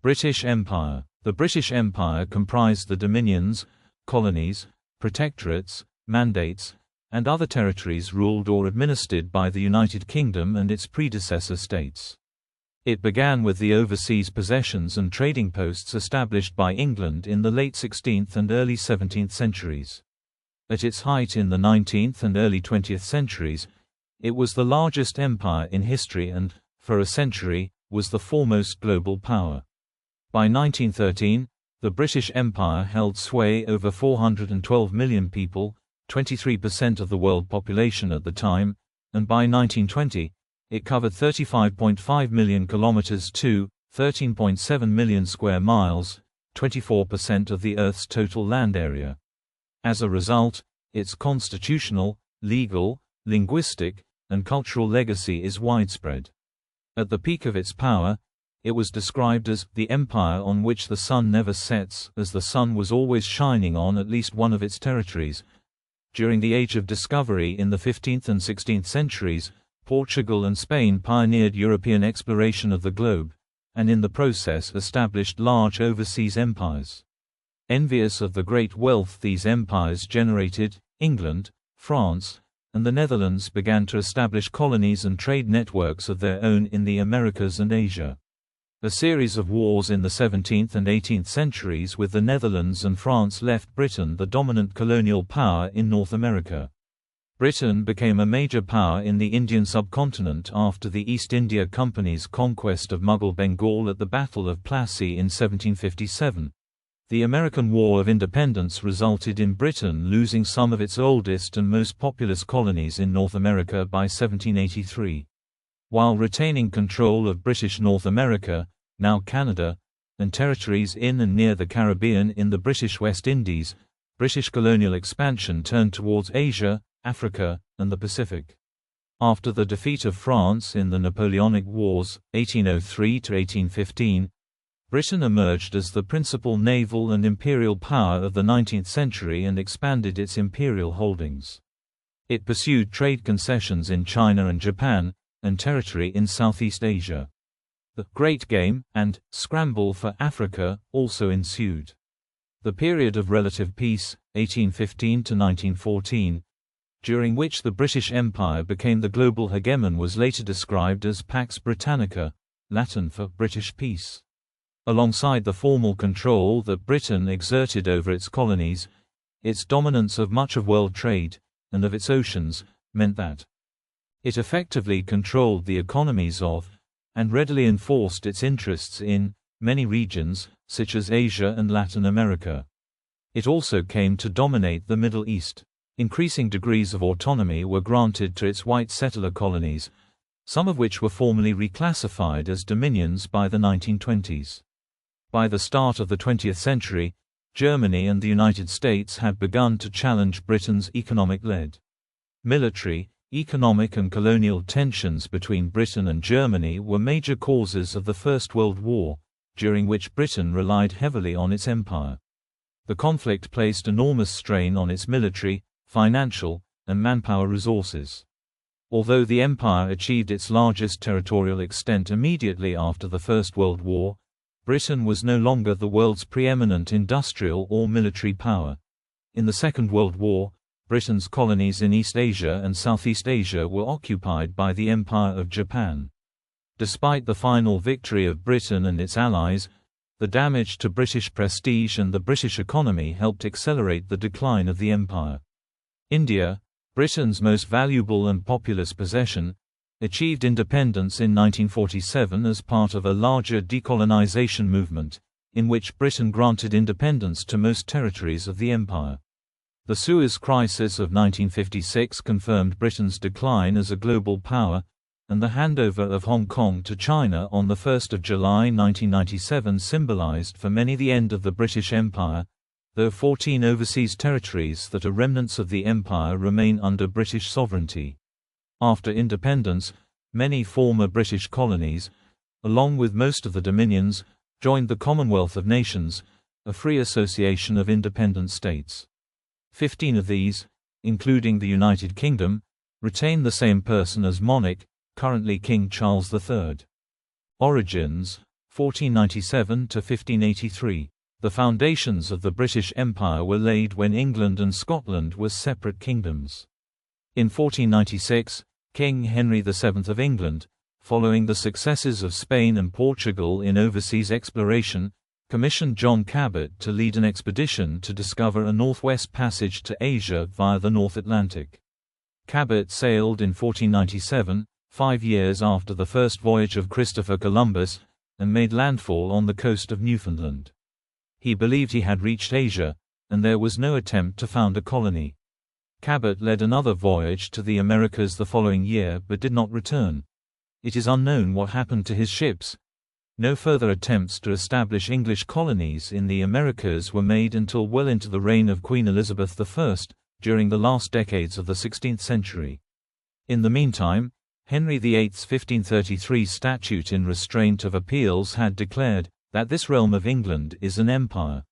British Empire. The British Empire comprised the dominions, colonies, protectorates, mandates, and other territories ruled or administered by the United Kingdom and its predecessor states. It began with the overseas possessions and trading posts established by England in the late 16th and early 17th centuries. At its height in the 19th and early 20th centuries, it was the largest empire in history and, for a century, was the foremost global power. By 1913, the British Empire held sway over 412 million people, 23% of the world population at the time, and by 1920, it covered 35.5 million kilometers to 13.7 million square miles, 24% of the Earth's total land area. As a result, its constitutional, legal, linguistic, and cultural legacy is widespread. At the peak of its power, it was described as the empire on which the sun never sets, as the sun was always shining on at least one of its territories. During the Age of Discovery in the 15th and 16th centuries, Portugal and Spain pioneered European exploration of the globe, and in the process established large overseas empires. Envious of the great wealth these empires generated, England, France, and the Netherlands began to establish colonies and trade networks of their own in the Americas and Asia. A series of wars in the 17th and 18th centuries with the Netherlands and France left Britain the dominant colonial power in North America. Britain became a major power in the Indian subcontinent after the East India Company's conquest of Mughal Bengal at the Battle of Plassey in 1757. The American War of Independence resulted in Britain losing some of its oldest and most populous colonies in North America by 1783. While retaining control of British North America, now Canada, and territories in and near the Caribbean in the British West Indies, British colonial expansion turned towards Asia, Africa, and the Pacific. After the defeat of France in the Napoleonic Wars, 1803–1815, Britain emerged as the principal naval and imperial power of the 19th century and expanded its imperial holdings. It pursued trade concessions in China and Japan, and territory in Southeast Asia. The Great Game and Scramble for Africa also ensued. The period of relative peace, 1815 to 1914, during which the British Empire became the global hegemon, was later described as Pax Britannica, Latin for British peace. Alongside the formal control that Britain exerted over its colonies, its dominance of much of world trade, and of its oceans, meant that it effectively controlled the economies of, and readily enforced its interests in, many regions, such as Asia and Latin America. It also came to dominate the Middle East. Increasing degrees of autonomy were granted to its white settler colonies, some of which were formally reclassified as dominions by the 1920s. By the start of the 20th century, Germany and the United States had begun to challenge Britain's economic-led. Military, economic and colonial tensions between Britain and Germany were major causes of the First World War, during which Britain relied heavily on its empire. The conflict placed enormous strain on its military, financial, and manpower resources. Although the empire achieved its largest territorial extent immediately after the First World War, Britain was no longer the world's preeminent industrial or military power. In the Second World War, Britain's colonies in East Asia and Southeast Asia were occupied by the Empire of Japan. Despite the final victory of Britain and its allies, the damage to British prestige and the British economy helped accelerate the decline of the empire. India, Britain's most valuable and populous possession, achieved independence in 1947 as part of a larger decolonisation movement, in which Britain granted independence to most territories of the empire. The Suez Crisis of 1956 confirmed Britain's decline as a global power, and the handover of Hong Kong to China on 1 July 1997 symbolized for many the end of the British Empire, though 14 overseas territories that are remnants of the empire remain under British sovereignty. After independence, many former British colonies, along with most of the dominions, joined the Commonwealth of Nations, a free association of independent states. 15 of these, including the United Kingdom, retain the same person as monarch, currently King Charles III. Origins. 1497 to 1583. The foundations of the British Empire were laid when England and Scotland were separate kingdoms. In 1496, King Henry VII of England, following the successes of Spain and Portugal in overseas exploration, commissioned John Cabot to lead an expedition to discover a northwest passage to Asia via the North Atlantic. Cabot sailed in 1497, 5 years after the first voyage of Christopher Columbus, and made landfall on the coast of Newfoundland. He believed he had reached Asia, and there was no attempt to found a colony. Cabot led another voyage to the Americas the following year but did not return. It is unknown what happened to his ships. No further attempts to establish English colonies in the Americas were made until well into the reign of Queen Elizabeth I, during the last decades of the 16th century. In the meantime, Henry VIII's 1533 statute in restraint of appeals had declared that this realm of England is an empire.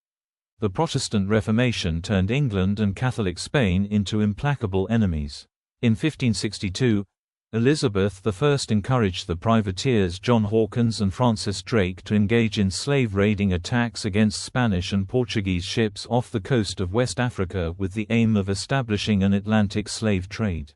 The Protestant Reformation turned England and Catholic Spain into implacable enemies. In 1562, Elizabeth I encouraged the privateers John Hawkins and Francis Drake to engage in slave raiding attacks against Spanish and Portuguese ships off the coast of West Africa with the aim of establishing an Atlantic slave trade.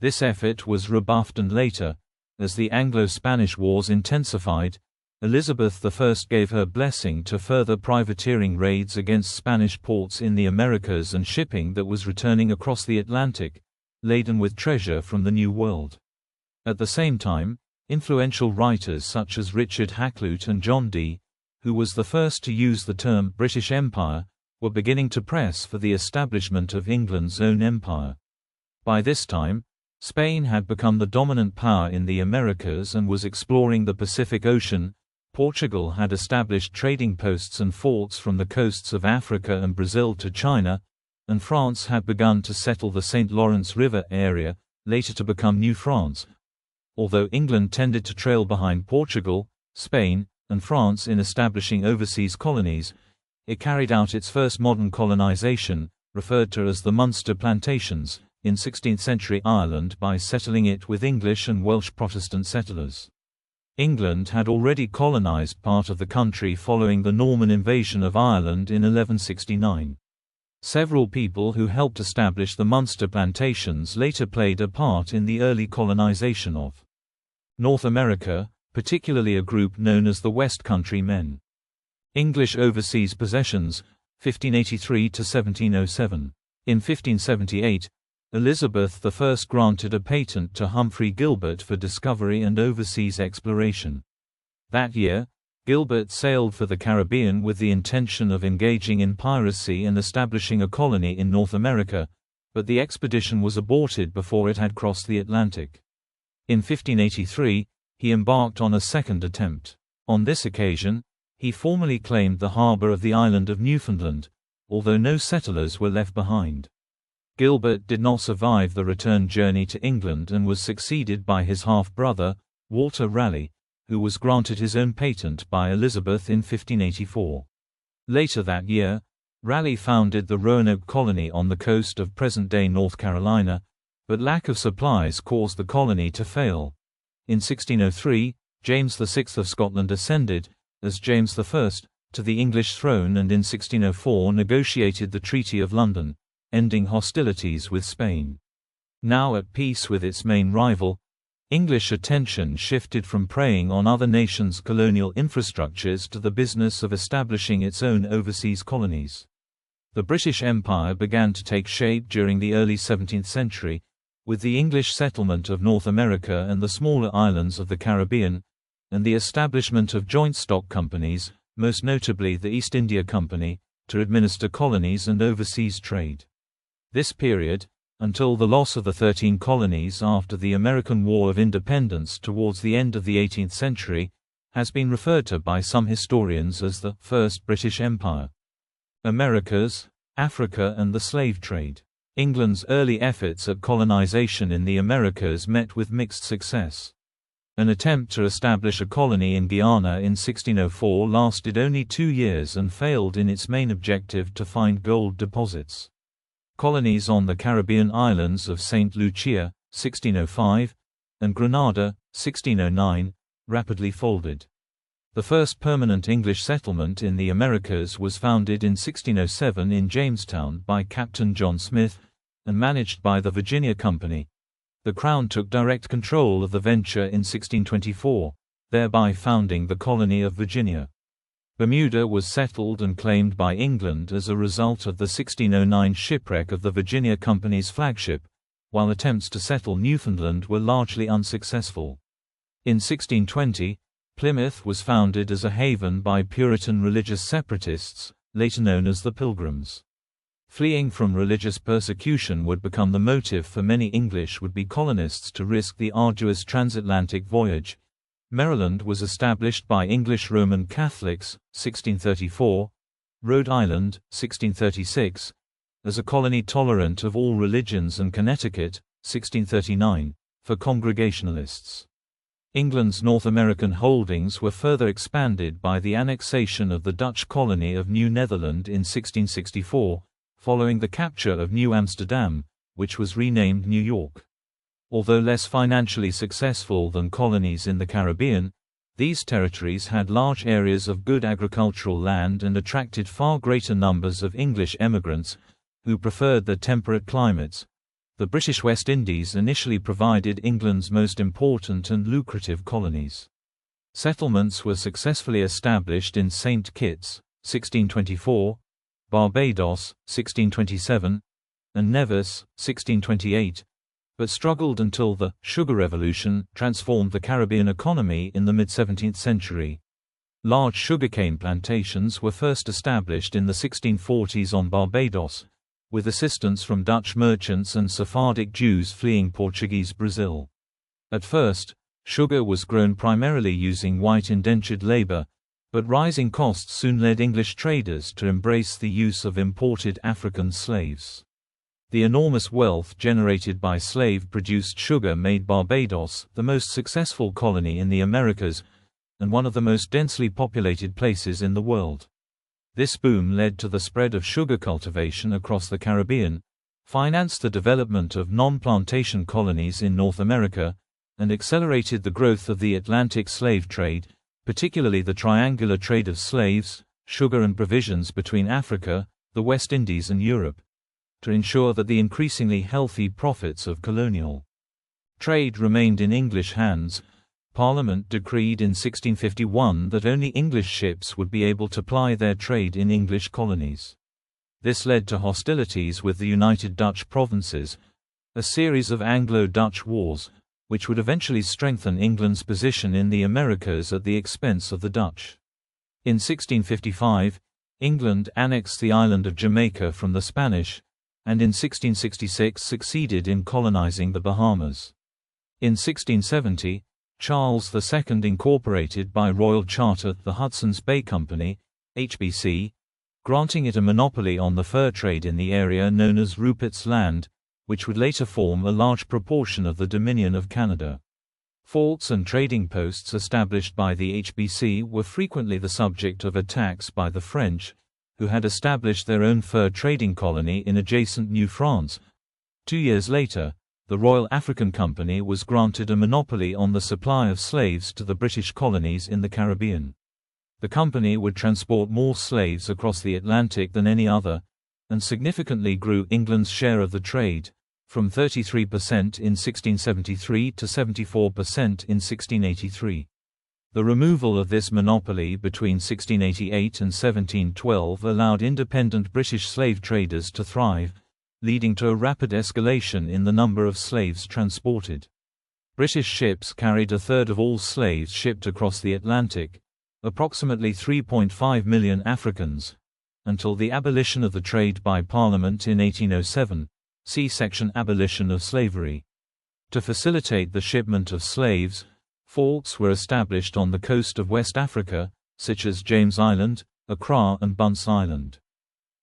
This effort was rebuffed, and later, as the Anglo-Spanish Wars intensified, Elizabeth I gave her blessing to further privateering raids against Spanish ports in the Americas and shipping that was returning across the Atlantic, laden with treasure from the New World. At the same time, influential writers such as Richard Hakluyt and John Dee, who was the first to use the term British Empire, were beginning to press for the establishment of England's own empire. By this time, Spain had become the dominant power in the Americas and was exploring the Pacific Ocean. Portugal had established trading posts and forts from the coasts of Africa and Brazil to China, and France had begun to settle the St. Lawrence River area, later to become New France. Although England tended to trail behind Portugal, Spain, and France in establishing overseas colonies, it carried out its first modern colonization, referred to as the Munster Plantations, in 16th-century Ireland by settling it with English and Welsh Protestant settlers. England had already colonized part of the country following the Norman invasion of Ireland in 1169. Several people who helped establish the Munster Plantations later played a part in the early colonization of North America, particularly a group known as the West Country Men. English overseas possessions, 1583 to 1707. In 1578, Elizabeth I granted a patent to Humphrey Gilbert for discovery and overseas exploration. That year, Gilbert sailed for the Caribbean with the intention of engaging in piracy and establishing a colony in North America, but the expedition was aborted before it had crossed the Atlantic. In 1583, he embarked on a second attempt. On this occasion, he formally claimed the harbor of the island of Newfoundland, although no settlers were left behind. Gilbert did not survive the return journey to England and was succeeded by his half-brother, Walter Raleigh, who was granted his own patent by Elizabeth in 1584. Later that year, Raleigh founded the Roanoke colony on the coast of present-day North Carolina, but lack of supplies caused the colony to fail. In 1603, James VI of Scotland ascended, as James I, to the English throne and in 1604 negotiated the Treaty of London, ending hostilities with Spain. Now at peace with its main rival, English attention shifted from preying on other nations' colonial infrastructures to the business of establishing its own overseas colonies. The British Empire began to take shape during the early 17th century, with the English settlement of North America and the smaller islands of the Caribbean, and the establishment of joint stock companies, most notably the East India Company, to administer colonies and overseas trade. This period, until the loss of the 13 colonies after the American War of Independence towards the end of the 18th century, has been referred to by some historians as the First British Empire. Americas, Africa and the slave trade. England's early efforts at colonization in the Americas met with mixed success. An attempt to establish a colony in Guyana in 1604 lasted only 2 years and failed in its main objective to find gold deposits. Colonies on the Caribbean islands of St. Lucia, 1605, and Grenada, 1609, rapidly folded. The first permanent English settlement in the Americas was founded in 1607 in Jamestown by Captain John Smith, and managed by the Virginia Company. The Crown took direct control of the venture in 1624, thereby founding the colony of Virginia. Bermuda was settled and claimed by England as a result of the 1609 shipwreck of the Virginia Company's flagship, while attempts to settle Newfoundland were largely unsuccessful. In 1620, Plymouth was founded as a haven by Puritan religious separatists, later known as the Pilgrims. Fleeing from religious persecution would become the motive for many English would-be colonists to risk the arduous transatlantic voyage. Maryland was established by English Roman Catholics, 1634, Rhode Island, 1636, as a colony tolerant of all religions, and Connecticut, 1639, for Congregationalists. England's North American holdings were further expanded by the annexation of the Dutch colony of New Netherland in 1664, following the capture of New Amsterdam, which was renamed New York. Although less financially successful than colonies in the Caribbean, these territories had large areas of good agricultural land and attracted far greater numbers of English emigrants, who preferred the temperate climates. The British West Indies initially provided England's most important and lucrative colonies. Settlements were successfully established in St. Kitts, 1624, Barbados, 1627, and Nevis, 1628, but struggled until the Sugar Revolution transformed the Caribbean economy in the mid-17th century. Large sugarcane plantations were first established in the 1640s on Barbados, with assistance from Dutch merchants and Sephardic Jews fleeing Portuguese Brazil. At first, sugar was grown primarily using white indentured labor, but rising costs soon led English traders to embrace the use of imported African slaves. The enormous wealth generated by slave-produced sugar made Barbados the most successful colony in the Americas, and one of the most densely populated places in the world. This boom led to the spread of sugar cultivation across the Caribbean, financed the development of non-plantation colonies in North America, and accelerated the growth of the Atlantic slave trade, particularly the triangular trade of slaves, sugar and provisions between Africa, the West Indies and Europe, to ensure that the increasingly healthy profits of colonial trade remained in English hands. Parliament decreed in 1651 that only English ships would be able to ply their trade in English colonies. This led to hostilities with the United Dutch Provinces, a series of Anglo-Dutch wars, which would eventually strengthen England's position in the Americas at the expense of the Dutch. In 1655, England annexed the island of Jamaica from the Spanish, and in 1666 succeeded in colonizing the Bahamas. In 1670, Charles II incorporated by royal charter the Hudson's Bay Company, HBC, granting it a monopoly on the fur trade in the area known as Rupert's Land, which would later form a large proportion of the Dominion of Canada. Forts and trading posts established by the HBC were frequently the subject of attacks by the French, who had established their own fur trading colony in adjacent New France. 2 years later, the Royal African Company was granted a monopoly on the supply of slaves to the British colonies in the Caribbean. The company would transport more slaves across the Atlantic than any other, and significantly grew England's share of the trade, from 33% in 1673 to 74% in 1683. The removal of this monopoly between 1688 and 1712 allowed independent British slave traders to thrive, leading to a rapid escalation in the number of slaves transported. British ships carried a third of all slaves shipped across the Atlantic, approximately 3.5 million Africans, until the abolition of the trade by Parliament in 1807, see section Abolition of Slavery. To facilitate the shipment of slaves, forts were established on the coast of West Africa, such as James Island, Accra and Bunce Island.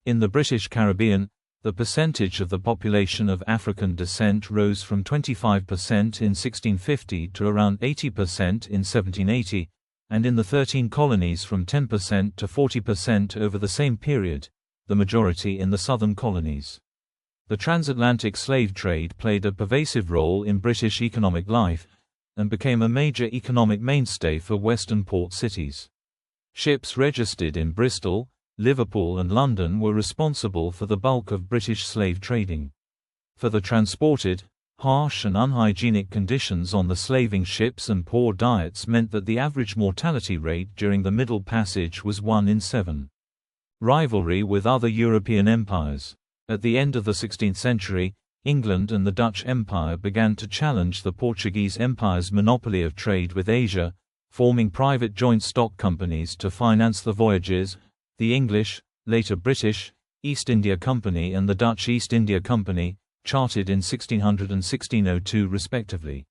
In the British Caribbean, the percentage of the population of African descent rose from 25% in 1650 to around 80% in 1780, and in the 13 colonies from 10% to 40% over the same period, the majority in the southern colonies. The transatlantic slave trade played a pervasive role in British economic life, and became a major economic mainstay for Western port cities. Ships registered in Bristol, Liverpool and London were responsible for the bulk of British slave trading. For the transported, harsh and unhygienic conditions on the slaving ships and poor diets meant that the average mortality rate during the Middle Passage was 1 in 7. Rivalry with other European empires. At the end of the 16th century, England and the Dutch Empire began to challenge the Portuguese Empire's monopoly of trade with Asia, forming private joint stock companies to finance the voyages. The English, later British, East India Company and the Dutch East India Company, chartered in 1600 and 1602 respectively.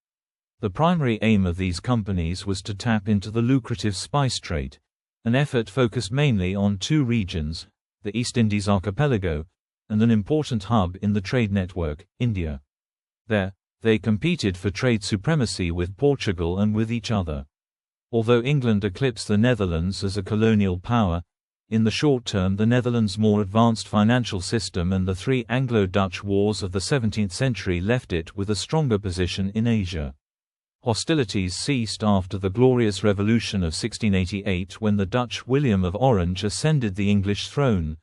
The primary aim of these companies was to tap into the lucrative spice trade, an effort focused mainly on two regions, the East Indies archipelago, and an important hub in the trade network, India. There, they competed for trade supremacy with Portugal and with each other. Although England eclipsed the Netherlands as a colonial power, in the short term the Netherlands' more advanced financial system and the three Anglo-Dutch wars of the 17th century left it with a stronger position in Asia. Hostilities ceased after the Glorious Revolution of 1688 when the Dutch William of Orange ascended the English throne,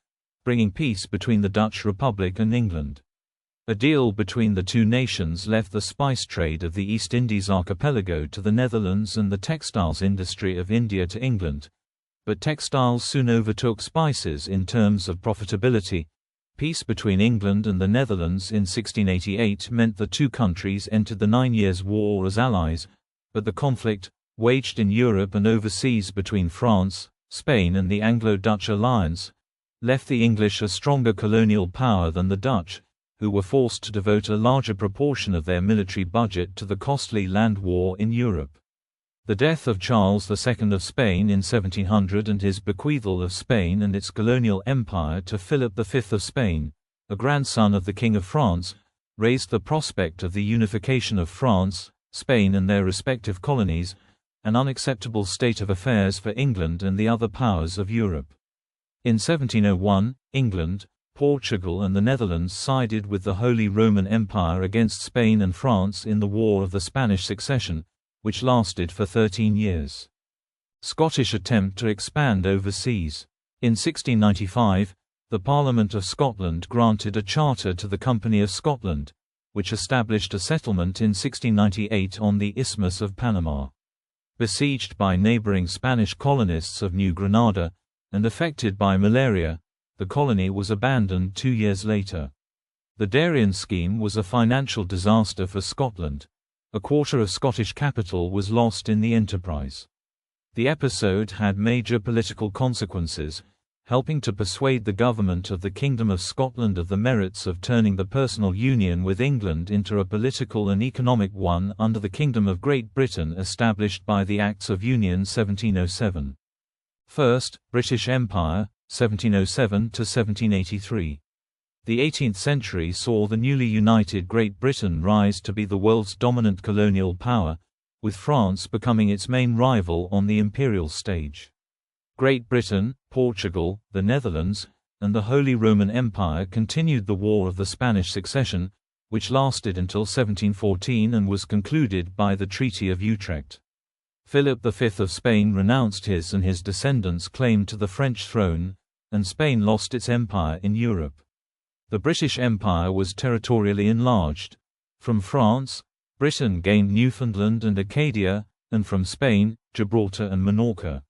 bringing peace between the Dutch Republic and England. A deal between the two nations left the spice trade of the East Indies archipelago to the Netherlands and the textiles industry of India to England. But textiles soon overtook spices in terms of profitability. Peace between England and the Netherlands in 1688 meant the two countries entered the 9 Years' War as allies, but the conflict, waged in Europe and overseas between France, Spain and the Anglo-Dutch alliance, left the English a stronger colonial power than the Dutch, who were forced to devote a larger proportion of their military budget to the costly land war in Europe. The death of Charles II of Spain in 1700 and his bequeathal of Spain and its colonial empire to Philip V of Spain, a grandson of the King of France, raised the prospect of the unification of France, Spain and their respective colonies, an unacceptable state of affairs for England and the other powers of Europe. In 1701, England, Portugal and the Netherlands sided with the Holy Roman Empire against Spain and France in the War of the Spanish Succession, which lasted for 13 years. Scottish attempt to expand overseas. In 1695, the Parliament of Scotland granted a charter to the Company of Scotland, which established a settlement in 1698 on the Isthmus of Panama. Besieged by neighboring Spanish colonists of New Granada, and affected by malaria, the colony was abandoned 2 years later. The Darien scheme was a financial disaster for Scotland. A quarter of Scottish capital was lost in the enterprise. The episode had major political consequences, helping to persuade the government of the Kingdom of Scotland of the merits of turning the personal union with England into a political and economic one under the Kingdom of Great Britain established by the Acts of Union 1707. First, British Empire, 1707 to 1783. The 18th century saw the newly united Great Britain rise to be the world's dominant colonial power, with France becoming its main rival on the imperial stage. Great Britain, Portugal, the Netherlands, and the Holy Roman Empire continued the War of the Spanish Succession, which lasted until 1714 and was concluded by the Treaty of Utrecht. Philip V of Spain renounced his and his descendants' claim to the French throne, and Spain lost its empire in Europe. The British Empire was territorially enlarged. From France, Britain gained Newfoundland and Acadia, and from Spain, Gibraltar and Minorca.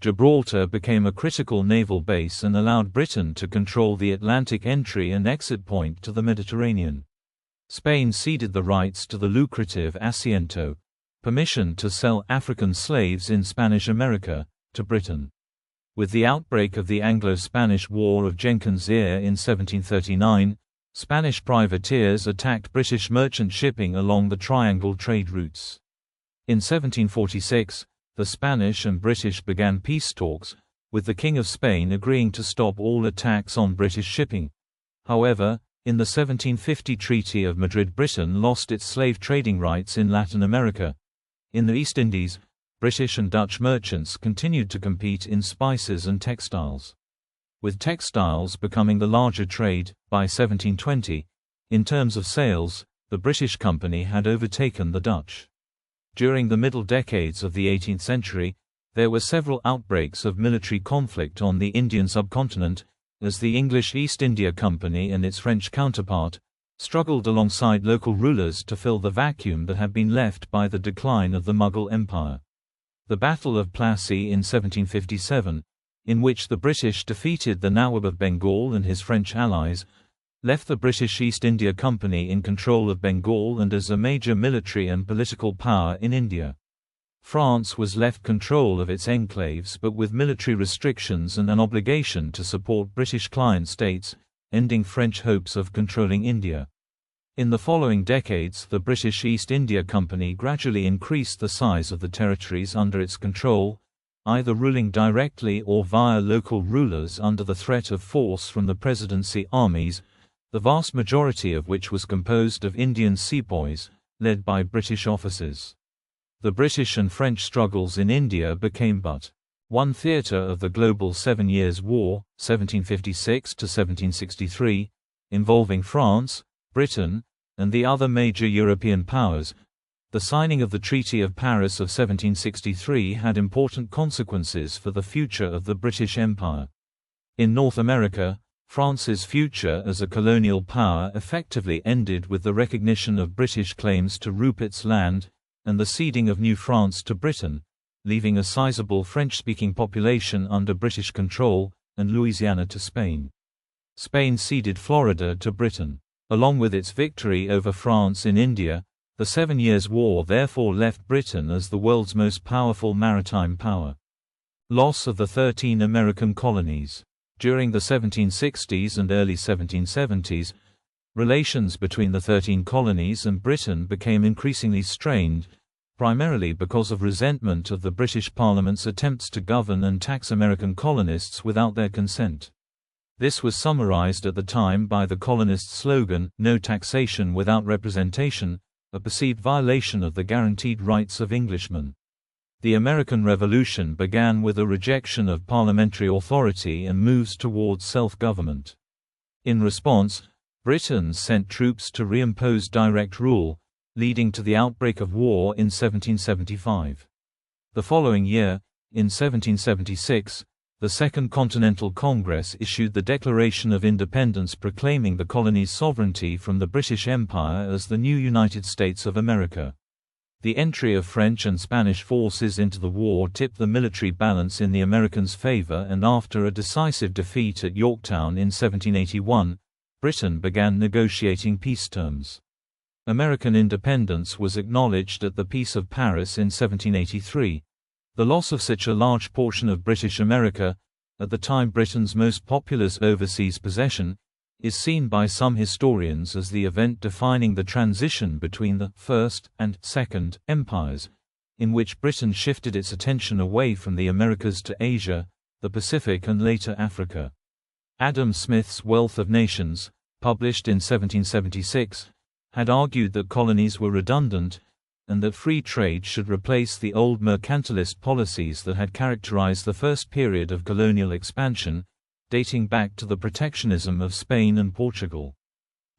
Gibraltar became a critical naval base and allowed Britain to control the Atlantic entry and exit point to the Mediterranean. Spain ceded the rights to the lucrative Asiento, permission to sell African slaves in Spanish America, to Britain. With the outbreak of the Anglo-Spanish War of Jenkins' Ear in 1739, Spanish privateers attacked British merchant shipping along the triangle trade routes. In 1746, the Spanish and British began peace talks, with the King of Spain agreeing to stop all attacks on British shipping. However, in the 1750 Treaty of Madrid, Britain lost its slave trading rights in Latin America. In the East Indies, British and Dutch merchants continued to compete in spices and textiles. With textiles becoming the larger trade, by 1720, in terms of sales, the British company had overtaken the Dutch. During the middle decades of the 18th century, There were several outbreaks of military conflict on the Indian subcontinent, as the English East India Company and its French counterpart struggled alongside local rulers to fill the vacuum that had been left by the decline of the Mughal Empire. The Battle of Plassey in 1757, in which the British defeated the Nawab of Bengal and his French allies, left the British East India Company in control of Bengal and as a major military and political power in India. France was left control of its enclaves but with military restrictions and an obligation to support British client states, ending French hopes of controlling India. In the following decades, the British East India Company gradually increased the size of the territories under its control, either ruling directly or via local rulers under the threat of force from the Presidency armies, the vast majority of which was composed of Indian sepoys, led by British officers. The British and French struggles in India became but one theatre of the global 7 Years' War, 1756 to 1763, involving France, Britain, and the other major European powers. The signing of the Treaty of Paris of 1763 had important consequences for the future of the British Empire. In North America, France's future as a colonial power effectively ended with the recognition of British claims to Rupert's Land, and the ceding of New France to Britain, leaving a sizable French-speaking population under British control, and Louisiana to Spain. Spain ceded Florida to Britain. Along with its victory over France in India, the 7 Years' War therefore left Britain as the world's most powerful maritime power. Loss of the 13 American colonies. During the 1760s and early 1770s, relations between the 13 colonies and Britain became increasingly strained, primarily because of resentment of the British Parliament's attempts to govern and tax American colonists without their consent. This was summarized at the time by the colonists' slogan, "No taxation without representation," a perceived violation of the guaranteed rights of Englishmen. The American Revolution began with a rejection of parliamentary authority and moves towards self-government. In response, Britain sent troops to reimpose direct rule, leading to the outbreak of war in 1775. The following year, in 1776, the Second Continental Congress issued the Declaration of Independence proclaiming the colonies' sovereignty from the British Empire as the new United States of America. The entry of French and Spanish forces into the war tipped the military balance in the Americans' favor, and after a decisive defeat at Yorktown in 1781, Britain began negotiating peace terms. American independence was acknowledged at the Peace of Paris in 1783. The loss of such a large portion of British America, at the time Britain's most populous overseas possession, is seen by some historians as the event defining the transition between the First and Second Empires, in which Britain shifted its attention away from the Americas to Asia, the Pacific and later Africa. Adam Smith's Wealth of Nations, published in 1776, had argued that colonies were redundant, and that free trade should replace the old mercantilist policies that had characterized the first period of colonial expansion, dating back to the protectionism of Spain and Portugal.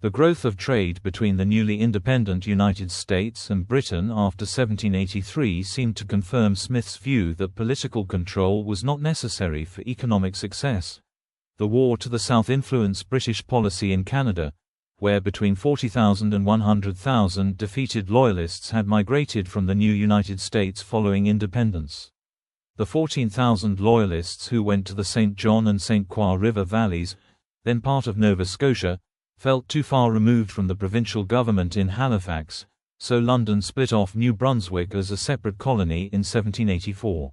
The growth of trade between the newly independent United States and Britain after 1783 seemed to confirm Smith's view that political control was not necessary for economic success. The war to the south influenced British policy in Canada, where between 40,000 and 100,000 defeated Loyalists had migrated from the new United States following independence. The 14,000 Loyalists who went to the St. John and St. Croix River valleys, then part of Nova Scotia, felt too far removed from the provincial government in Halifax, so London split off New Brunswick as a separate colony in 1784.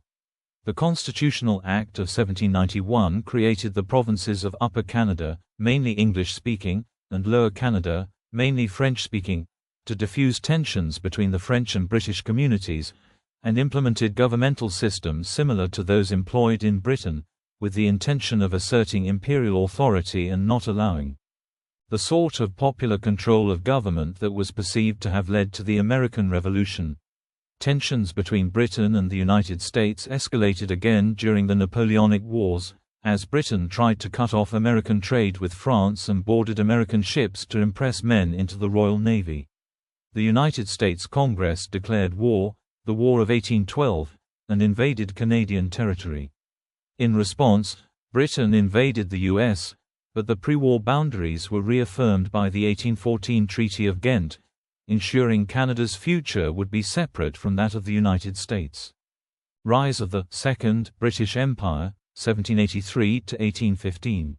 The Constitutional Act of 1791 created the provinces of Upper Canada, mainly English-speaking, and Lower Canada, mainly French-speaking, to diffuse tensions between the French and British communities, and implemented governmental systems similar to those employed in Britain, with the intention of asserting imperial authority and not allowing the sort of popular control of government that was perceived to have led to the American Revolution. Tensions between Britain and the United States escalated again during the Napoleonic Wars, as Britain tried to cut off American trade with France and boarded American ships to impress men into the Royal Navy. The United States Congress declared war, the War of 1812, and invaded Canadian territory. In response, Britain invaded the US, but the pre-war boundaries were reaffirmed by the 1814 Treaty of Ghent, ensuring Canada's future would be separate from that of the United States. Rise of the Second British Empire, 1783 to 1815.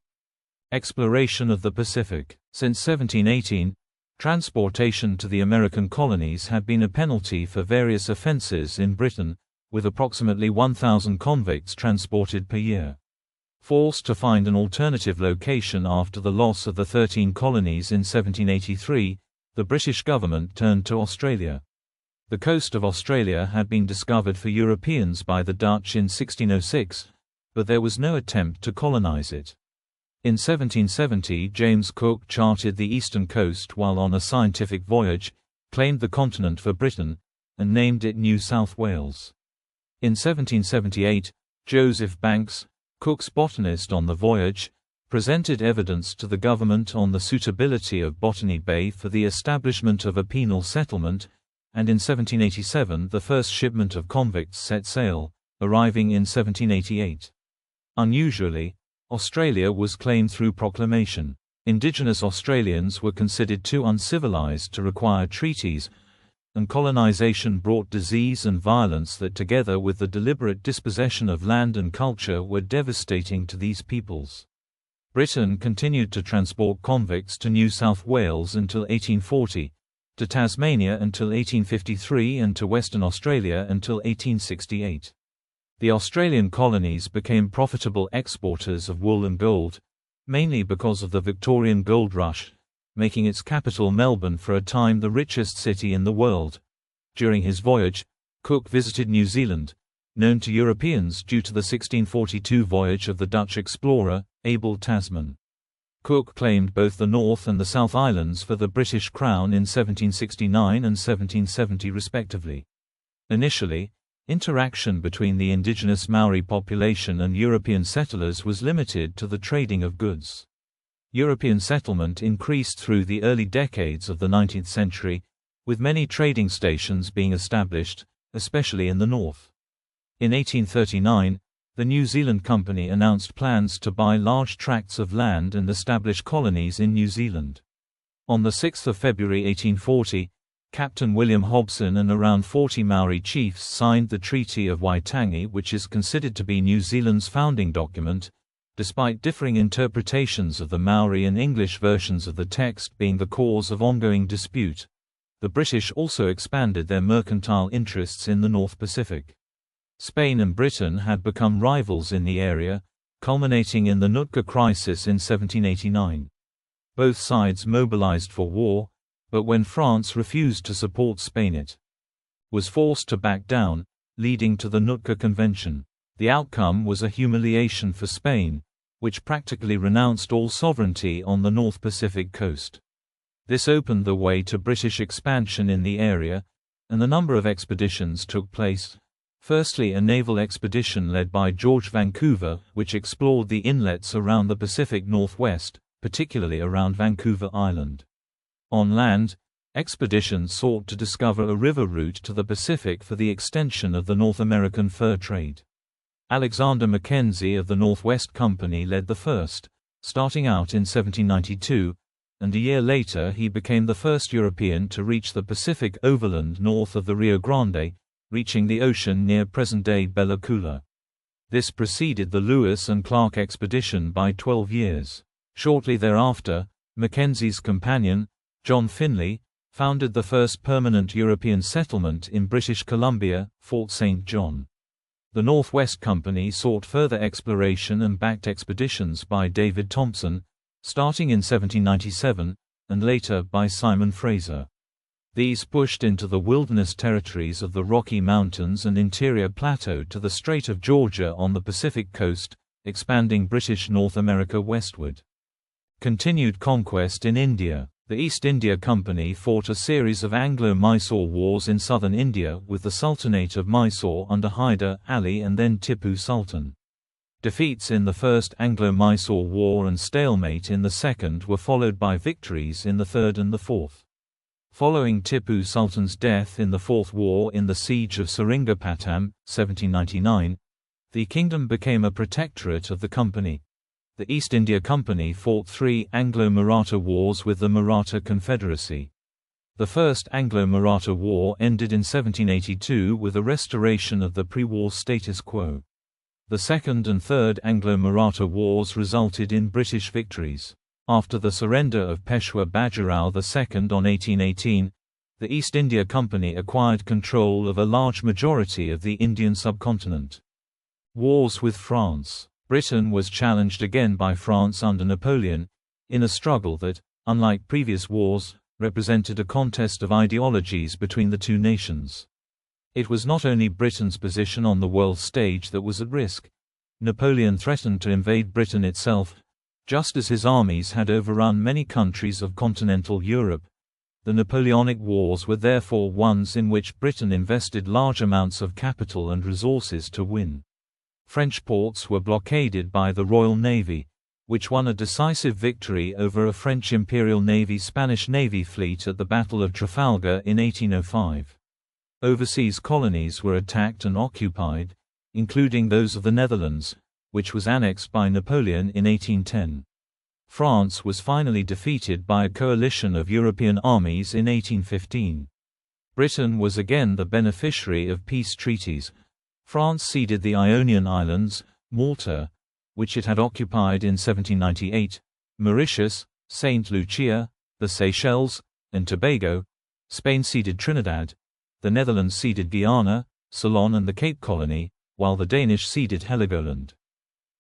Exploration of the Pacific. Since 1718, transportation to the American colonies had been a penalty for various offences in Britain, with approximately 1,000 convicts transported per year. Forced to find an alternative location after the loss of the 13 colonies in 1783, the British government turned to Australia. The coast of Australia had been discovered for Europeans by the Dutch in 1606, but there was no attempt to colonize it. In 1770, James Cook charted the eastern coast while on a scientific voyage, claimed the continent for Britain, and named it New South Wales. In 1778, Joseph Banks, Cook's botanist on the voyage, presented evidence to the government on the suitability of Botany Bay for the establishment of a penal settlement, and in 1787 the first shipment of convicts set sail, arriving in 1788. Unusually, Australia was claimed through proclamation. Indigenous Australians were considered too uncivilized to require treaties, and colonization brought disease and violence that, together with the deliberate dispossession of land and culture, were devastating to these peoples. Britain continued to transport convicts to New South Wales until 1840, to Tasmania until 1853 and to Western Australia until 1868. The Australian colonies became profitable exporters of wool and gold, mainly because of the Victorian gold rush, making its capital Melbourne for a time the richest city in the world. During his voyage, Cook visited New Zealand, known to Europeans due to the 1642 voyage of the Dutch explorer, Abel Tasman. Cook claimed both the North and the South Islands for the British Crown in 1769 and 1770 respectively. Initially, interaction between the indigenous Maori population and European settlers was limited to the trading of goods. European settlement increased through the early decades of the 19th century, with many trading stations being established, especially in the north. In 1839, the New Zealand Company announced plans to buy large tracts of land and establish colonies in New Zealand. On 6 February 1840, Captain William Hobson and around 40 Maori chiefs signed the Treaty of Waitangi, which is considered to be New Zealand's founding document, despite differing interpretations of the Maori and English versions of the text being the cause of ongoing dispute. The British also expanded their mercantile interests in the North Pacific. Spain and Britain had become rivals in the area, culminating in the Nootka Crisis in 1789. Both sides mobilized for war, but when France refused to support Spain, it was forced to back down, leading to the Nootka Convention. The outcome was a humiliation for Spain, which practically renounced all sovereignty on the North Pacific coast. This opened the way to British expansion in the area, and a number of expeditions took place. Firstly, a naval expedition led by George Vancouver, which explored the inlets around the Pacific Northwest, particularly around Vancouver Island. On land, expeditions sought to discover a river route to the Pacific for the extension of the North American fur trade. Alexander Mackenzie of the Northwest Company led the first, starting out in 1792, and a year later he became the first European to reach the Pacific overland north of the Rio Grande, reaching the ocean near present-day Bella Coola. This preceded the Lewis and Clark expedition by 12 years. Shortly thereafter, Mackenzie's companion, John Finlay, founded the first permanent European settlement in British Columbia, Fort St. John. The Northwest Company sought further exploration and backed expeditions by David Thompson, starting in 1797, and later by Simon Fraser. These pushed into the wilderness territories of the Rocky Mountains and interior plateau to the Strait of Georgia on the Pacific coast, expanding British North America westward. Continued conquest in India. The East India Company fought a series of Anglo-Mysore wars in southern India with the Sultanate of Mysore under Hyder Ali and then Tipu Sultan. Defeats in the First Anglo-Mysore War and stalemate in the Second were followed by victories in the Third and the Fourth. Following Tipu Sultan's death in the Fourth War in the Siege of Seringapatam, 1799, the kingdom became a protectorate of the company. The East India Company fought 3 Anglo-Maratha wars with the Maratha Confederacy. The First Anglo-Maratha War ended in 1782 with a restoration of the pre-war status quo. The Second and Third Anglo-Maratha Wars resulted in British victories. After the surrender of Peshwa Bajirao II on 1818, the East India Company acquired control of a large majority of the Indian subcontinent. Wars with France. Britain was challenged again by France under Napoleon, in a struggle that, unlike previous wars, represented a contest of ideologies between the two nations. It was not only Britain's position on the world stage that was at risk. Napoleon threatened to invade Britain itself, just as his armies had overrun many countries of continental Europe. The Napoleonic Wars were therefore ones in which Britain invested large amounts of capital and resources to win. French ports were blockaded by the Royal Navy, which won a decisive victory over a French Imperial Navy-Spanish Navy fleet at the Battle of Trafalgar in 1805. Overseas colonies were attacked and occupied, including those of the Netherlands, which was annexed by Napoleon in 1810. France was finally defeated by a coalition of European armies in 1815. Britain was again the beneficiary of peace treaties. France ceded the Ionian Islands, Malta, which it had occupied in 1798, Mauritius, St. Lucia, the Seychelles, and Tobago. Spain ceded Trinidad. The Netherlands ceded Guyana, Ceylon and the Cape Colony, while the Danish ceded Heligoland.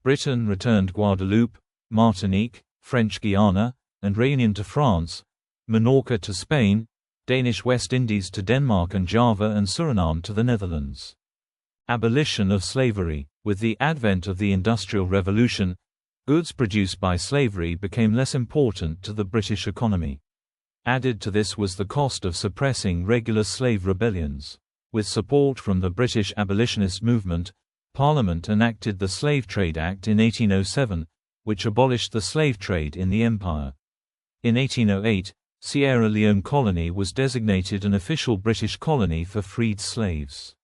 Britain returned Guadeloupe, Martinique, French Guiana, and Réunion to France, Minorca to Spain, Danish West Indies to Denmark and Java and Suriname to the Netherlands. Abolition of slavery. With the advent of the Industrial Revolution, goods produced by slavery became less important to the British economy. Added to this was the cost of suppressing regular slave rebellions. With support from the British abolitionist movement, Parliament enacted the Slave Trade Act in 1807, which abolished the slave trade in the empire. In 1808, Sierra Leone Colony was designated an official British colony for freed slaves.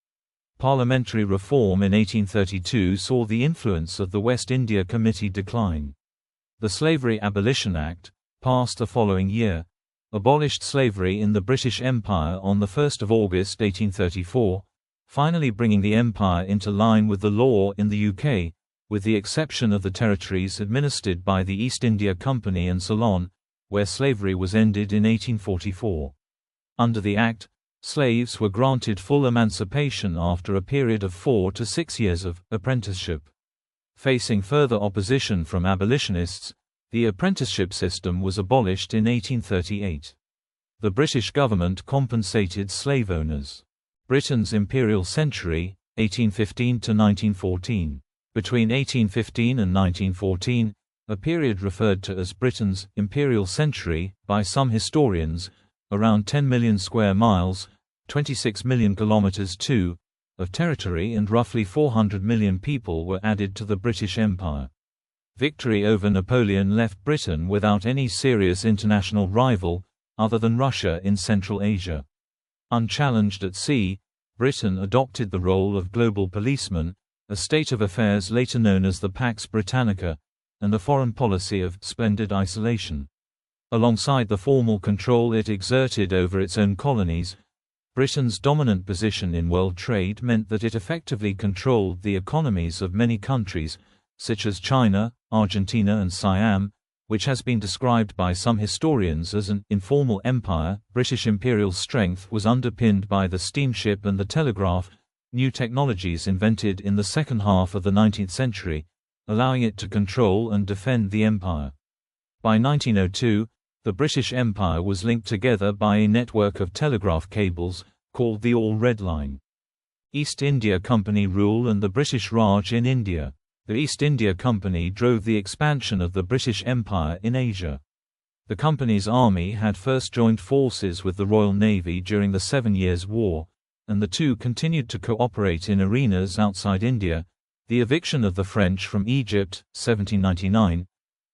Parliamentary reform in 1832 saw the influence of the West India Committee decline. The Slavery Abolition Act, passed the following year, abolished slavery in the British Empire on 1 August 1834, finally bringing the empire into line with the law in the UK, with the exception of the territories administered by the East India Company and Ceylon, where slavery was ended in 1844. Under the Act, slaves were granted full emancipation after a period of 4 to 6 years of apprenticeship. Facing further opposition from abolitionists, the apprenticeship system was abolished in 1838. The British government compensated slave owners. Britain's Imperial Century, 1815 to 1914. Between 1815 and 1914, a period referred to as Britain's Imperial Century by some historians, around 10 million square miles, 26 million kilometers of territory and roughly 400 million people were added to the British Empire. Victory over Napoleon left Britain without any serious international rival, other than Russia in Central Asia. Unchallenged at sea, Britain adopted the role of global policeman, a state of affairs later known as the Pax Britannica, and a foreign policy of splendid isolation. Alongside the formal control it exerted over its own colonies, Britain's dominant position in world trade meant that it effectively controlled the economies of many countries, such as China, Argentina and Siam, which has been described by some historians as an informal empire. British imperial strength was underpinned by the steamship and the telegraph, new technologies invented in the second half of the 19th century, allowing it to control and defend the empire. By 1902, the British Empire was linked together by a network of telegraph cables, called the All Red Line. East India Company rule and the British Raj in India. The East India Company drove the expansion of the British Empire in Asia. The company's army had first joined forces with the Royal Navy during the 7 Years' War, and the two continued to cooperate in arenas outside India: the eviction of the French from Egypt, 1799,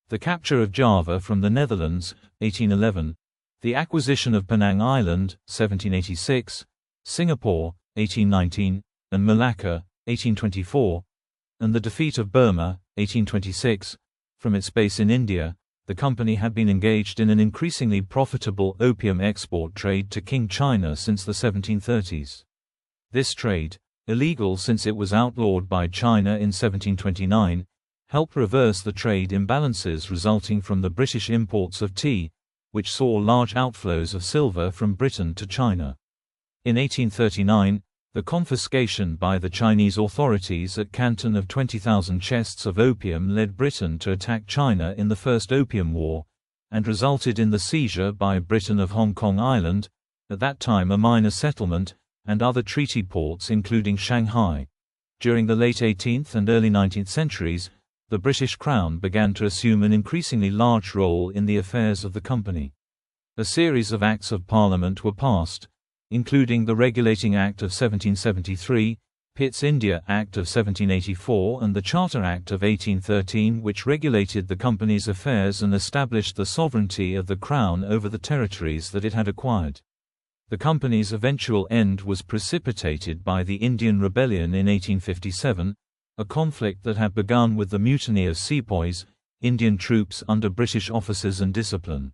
the capture of Java from the Netherlands, 1811, The acquisition of Penang Island, 1786, Singapore, 1819, and Malacca, 1824, and the defeat of Burma, 1826, from its base in India, the company had been engaged in an increasingly profitable opium export trade to King China since the 1730s. This trade, illegal since it was outlawed by China in 1729, helped reverse the trade imbalances resulting from the British imports of tea, which saw large outflows of silver from Britain to China. In 1839, the confiscation by the Chinese authorities at Canton of 20,000 chests of opium led Britain to attack China in the First Opium War, and resulted in the seizure by Britain of Hong Kong Island, at that time a minor settlement, and other treaty ports including Shanghai. During the late 18th and early 19th centuries, the British Crown began to assume an increasingly large role in the affairs of the company. A series of Acts of Parliament were passed, including the Regulating Act of 1773, Pitt's India Act of 1784 and the Charter Act of 1813, which regulated the company's affairs and established the sovereignty of the Crown over the territories that it had acquired. The company's eventual end was precipitated by the Indian Rebellion in 1857, a conflict that had begun with the mutiny of sepoys, Indian troops under British officers and discipline.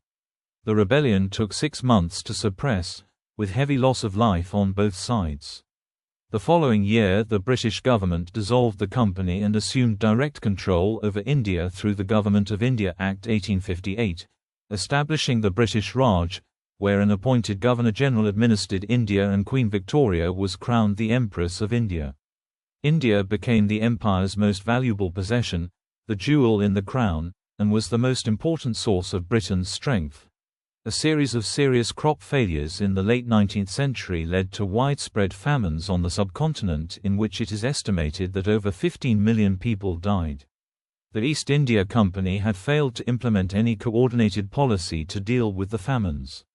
The rebellion took 6 months to suppress, with heavy loss of life on both sides. The following year the British government dissolved the company and assumed direct control over India through the Government of India Act 1858, establishing the British Raj, where an appointed Governor-General administered India and Queen Victoria was crowned the Empress of India. India became the empire's most valuable possession, the jewel in the crown, and was the most important source of Britain's strength. A series of serious crop failures in the late 19th century led to widespread famines on the subcontinent, in which it is estimated that over 15 million people died. The East India Company had failed to implement any coordinated policy to deal with the famines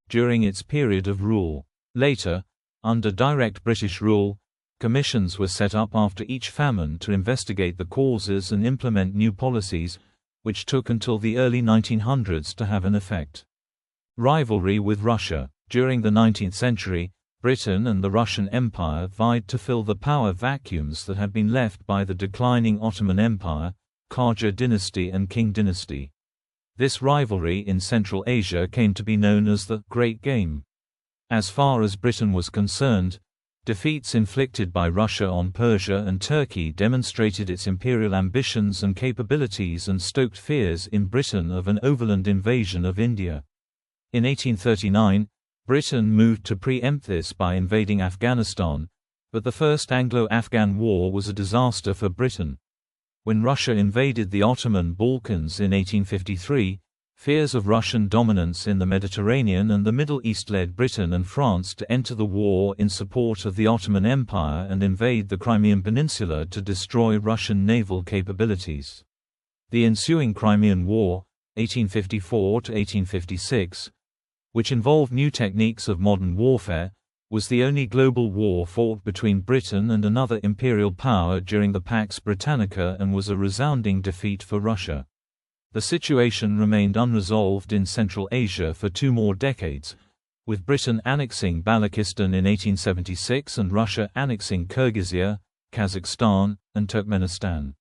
during its period of rule. Later, under direct British rule, commissions were set up after each famine to investigate the causes and implement new policies, which took until the early 1900s to have an effect. Rivalry with Russia. During the 19th century, Britain and the Russian Empire vied to fill the power vacuums that had been left by the declining Ottoman Empire, Qajar dynasty and Qing dynasty. This rivalry in Central Asia came to be known as the Great Game. As far as Britain was concerned, defeats inflicted by Russia on Persia and Turkey demonstrated its imperial ambitions and capabilities and stoked fears in Britain of an overland invasion of India. In 1839, Britain moved to preempt this by invading Afghanistan, but the First Anglo-Afghan War was a disaster for Britain. When Russia invaded the Ottoman Balkans in 1853, fears of Russian dominance in the Mediterranean and the Middle East led Britain and France to enter the war in support of the Ottoman Empire and invade the Crimean Peninsula to destroy Russian naval capabilities. The ensuing Crimean War, 1854–1856, which involved new techniques of modern warfare, was the only global war fought between Britain and another imperial power during the Pax Britannica and was a resounding defeat for Russia. The situation remained unresolved in Central Asia for 2 more decades, with Britain annexing Balochistan in 1876 and Russia annexing Kyrgyzia, Kazakhstan, and Turkmenistan.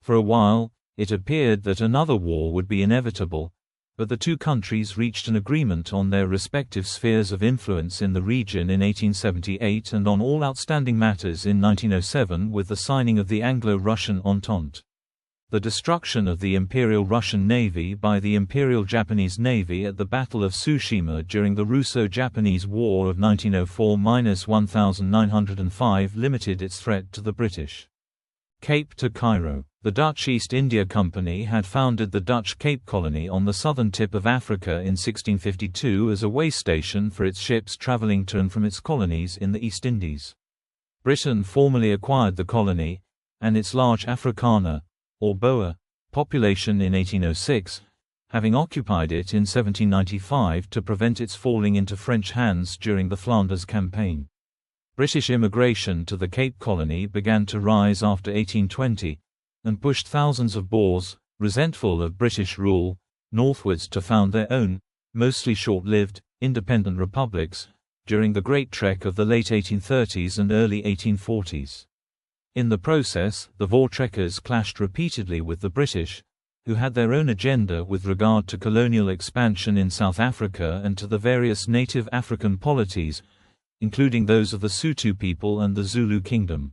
For a while, it appeared that another war would be inevitable, but the two countries reached an agreement on their respective spheres of influence in the region in 1878 and on all outstanding matters in 1907 with the signing of the Anglo-Russian Entente. The destruction of the Imperial Russian Navy by the Imperial Japanese Navy at the Battle of Tsushima during the Russo-Japanese War of 1904–1905 limited its threat to the British. Cape to Cairo. The Dutch East India Company had founded the Dutch Cape Colony on the southern tip of Africa in 1652 as a way station for its ships travelling to and from its colonies in the East Indies. Britain formally acquired the colony, and its large Afrikaner, or Boer, population in 1806, having occupied it in 1795 to prevent its falling into French hands during the Flanders Campaign. British immigration to the Cape Colony began to rise after 1820, and pushed thousands of Boers, resentful of British rule, northwards to found their own, mostly short-lived, independent republics, during the Great Trek of the late 1830s and early 1840s. In the process, the Voortrekkers clashed repeatedly with the British, who had their own agenda with regard to colonial expansion in South Africa and to the various native African polities, including those of the Sotho people and the Zulu kingdom.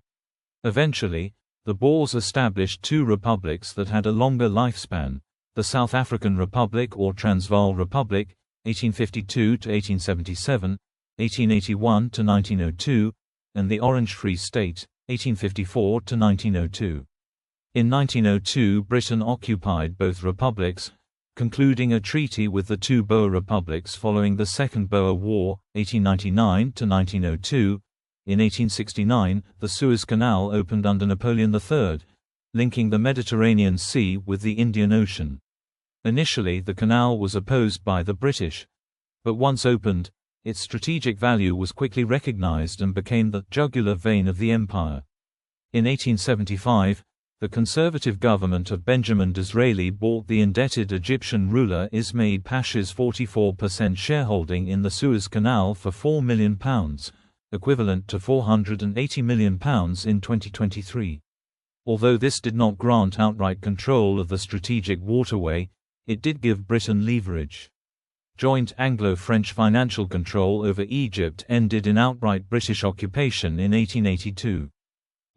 Eventually, the Boers established two republics that had a longer lifespan, the South African Republic or Transvaal Republic, 1852 to 1877, 1881 to 1902, and the Orange Free State, 1854 to 1902. In 1902, Britain occupied both republics, concluding a treaty with the two Boer republics following the Second Boer War, 1899 to 1902. In 1869, the Suez Canal opened under Napoleon III, linking the Mediterranean Sea with the Indian Ocean. Initially, the canal was opposed by the British, but once opened, its strategic value was quickly recognized and became the jugular vein of the empire. In 1875, the conservative government of Benjamin Disraeli bought the indebted Egyptian ruler Ismail Pasha's 44% shareholding in the Suez Canal for £4 million, equivalent to £480 million in 2023. Although this did not grant outright control of the strategic waterway, it did give Britain leverage. Joint Anglo-French financial control over Egypt ended in outright British occupation in 1882.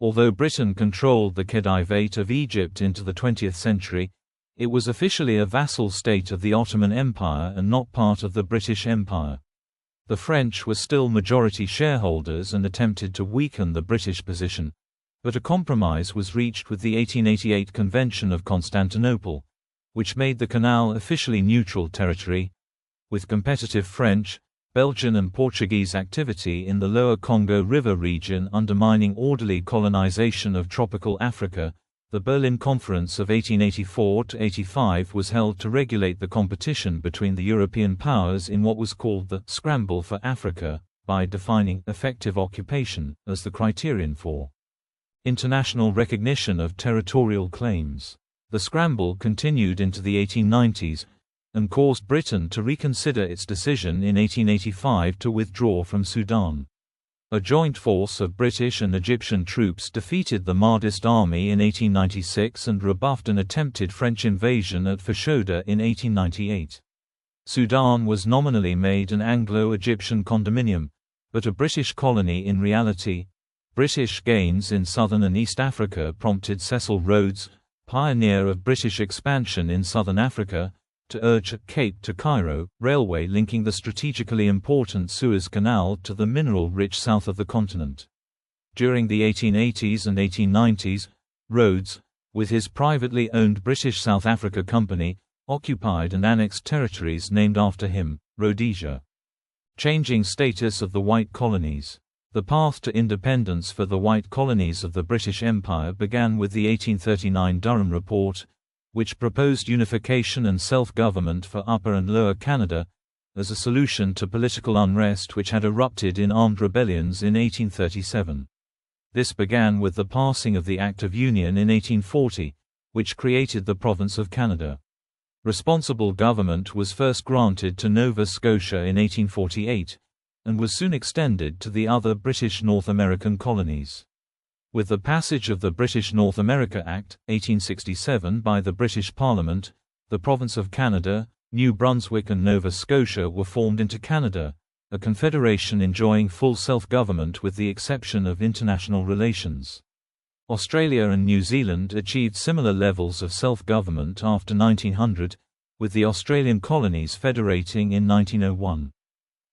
Although Britain controlled the Khedivate of Egypt into the 20th century, it was officially a vassal state of the Ottoman Empire and not part of the British Empire. The French were still majority shareholders and attempted to weaken the British position, but a compromise was reached with the 1888 Convention of Constantinople, which made the canal officially neutral territory, with competitive French, Belgian and Portuguese activity in the lower Congo River region undermining orderly colonization of tropical Africa. The Berlin Conference of 1884–85 was held to regulate the competition between the European powers in what was called the «scramble for Africa», by defining «effective occupation» as the criterion for international recognition of territorial claims. The scramble continued into the 1890s, and caused Britain to reconsider its decision in 1885 to withdraw from Sudan. A joint force of British and Egyptian troops defeated the Mahdist army in 1896 and rebuffed an attempted French invasion at Fashoda in 1898. Sudan was nominally made an Anglo-Egyptian condominium, but a British colony in reality. British gains in southern and East Africa prompted Cecil Rhodes, pioneer of British expansion in southern Africa, to urge a Cape to Cairo railway linking the strategically important Suez Canal to the mineral-rich south of the continent. During the 1880s and 1890s, Rhodes, with his privately owned British South Africa Company, occupied and annexed territories named after him, Rhodesia. Changing status of the white colonies. The path to independence for the white colonies of the British Empire began with the 1839 Durham Report, which proposed unification and self-government for Upper and Lower Canada, as a solution to political unrest which had erupted in armed rebellions in 1837. This began with the passing of the Act of Union in 1840, which created the province of Canada. Responsible government was first granted to Nova Scotia in 1848, and was soon extended to the other British North American colonies. With the passage of the British North America Act, 1867 by the British Parliament, the province of Canada, New Brunswick and Nova Scotia were formed into Canada, a confederation enjoying full self-government with the exception of international relations. Australia and New Zealand achieved similar levels of self-government after 1900, with the Australian colonies federating in 1901.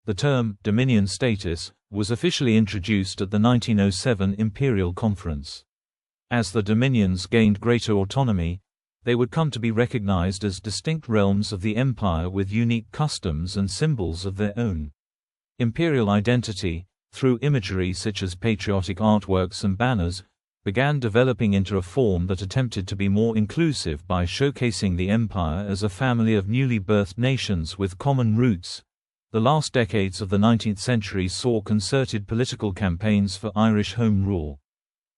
The term «Dominion status» was officially introduced at the 1907 Imperial Conference. As the dominions gained greater autonomy, they would come to be recognized as distinct realms of the empire with unique customs and symbols of their own. Imperial identity, through imagery such as patriotic artworks and banners, began developing into a form that attempted to be more inclusive by showcasing the empire as a family of newly birthed nations with common roots. The last decades of the 19th century saw concerted political campaigns for Irish Home Rule.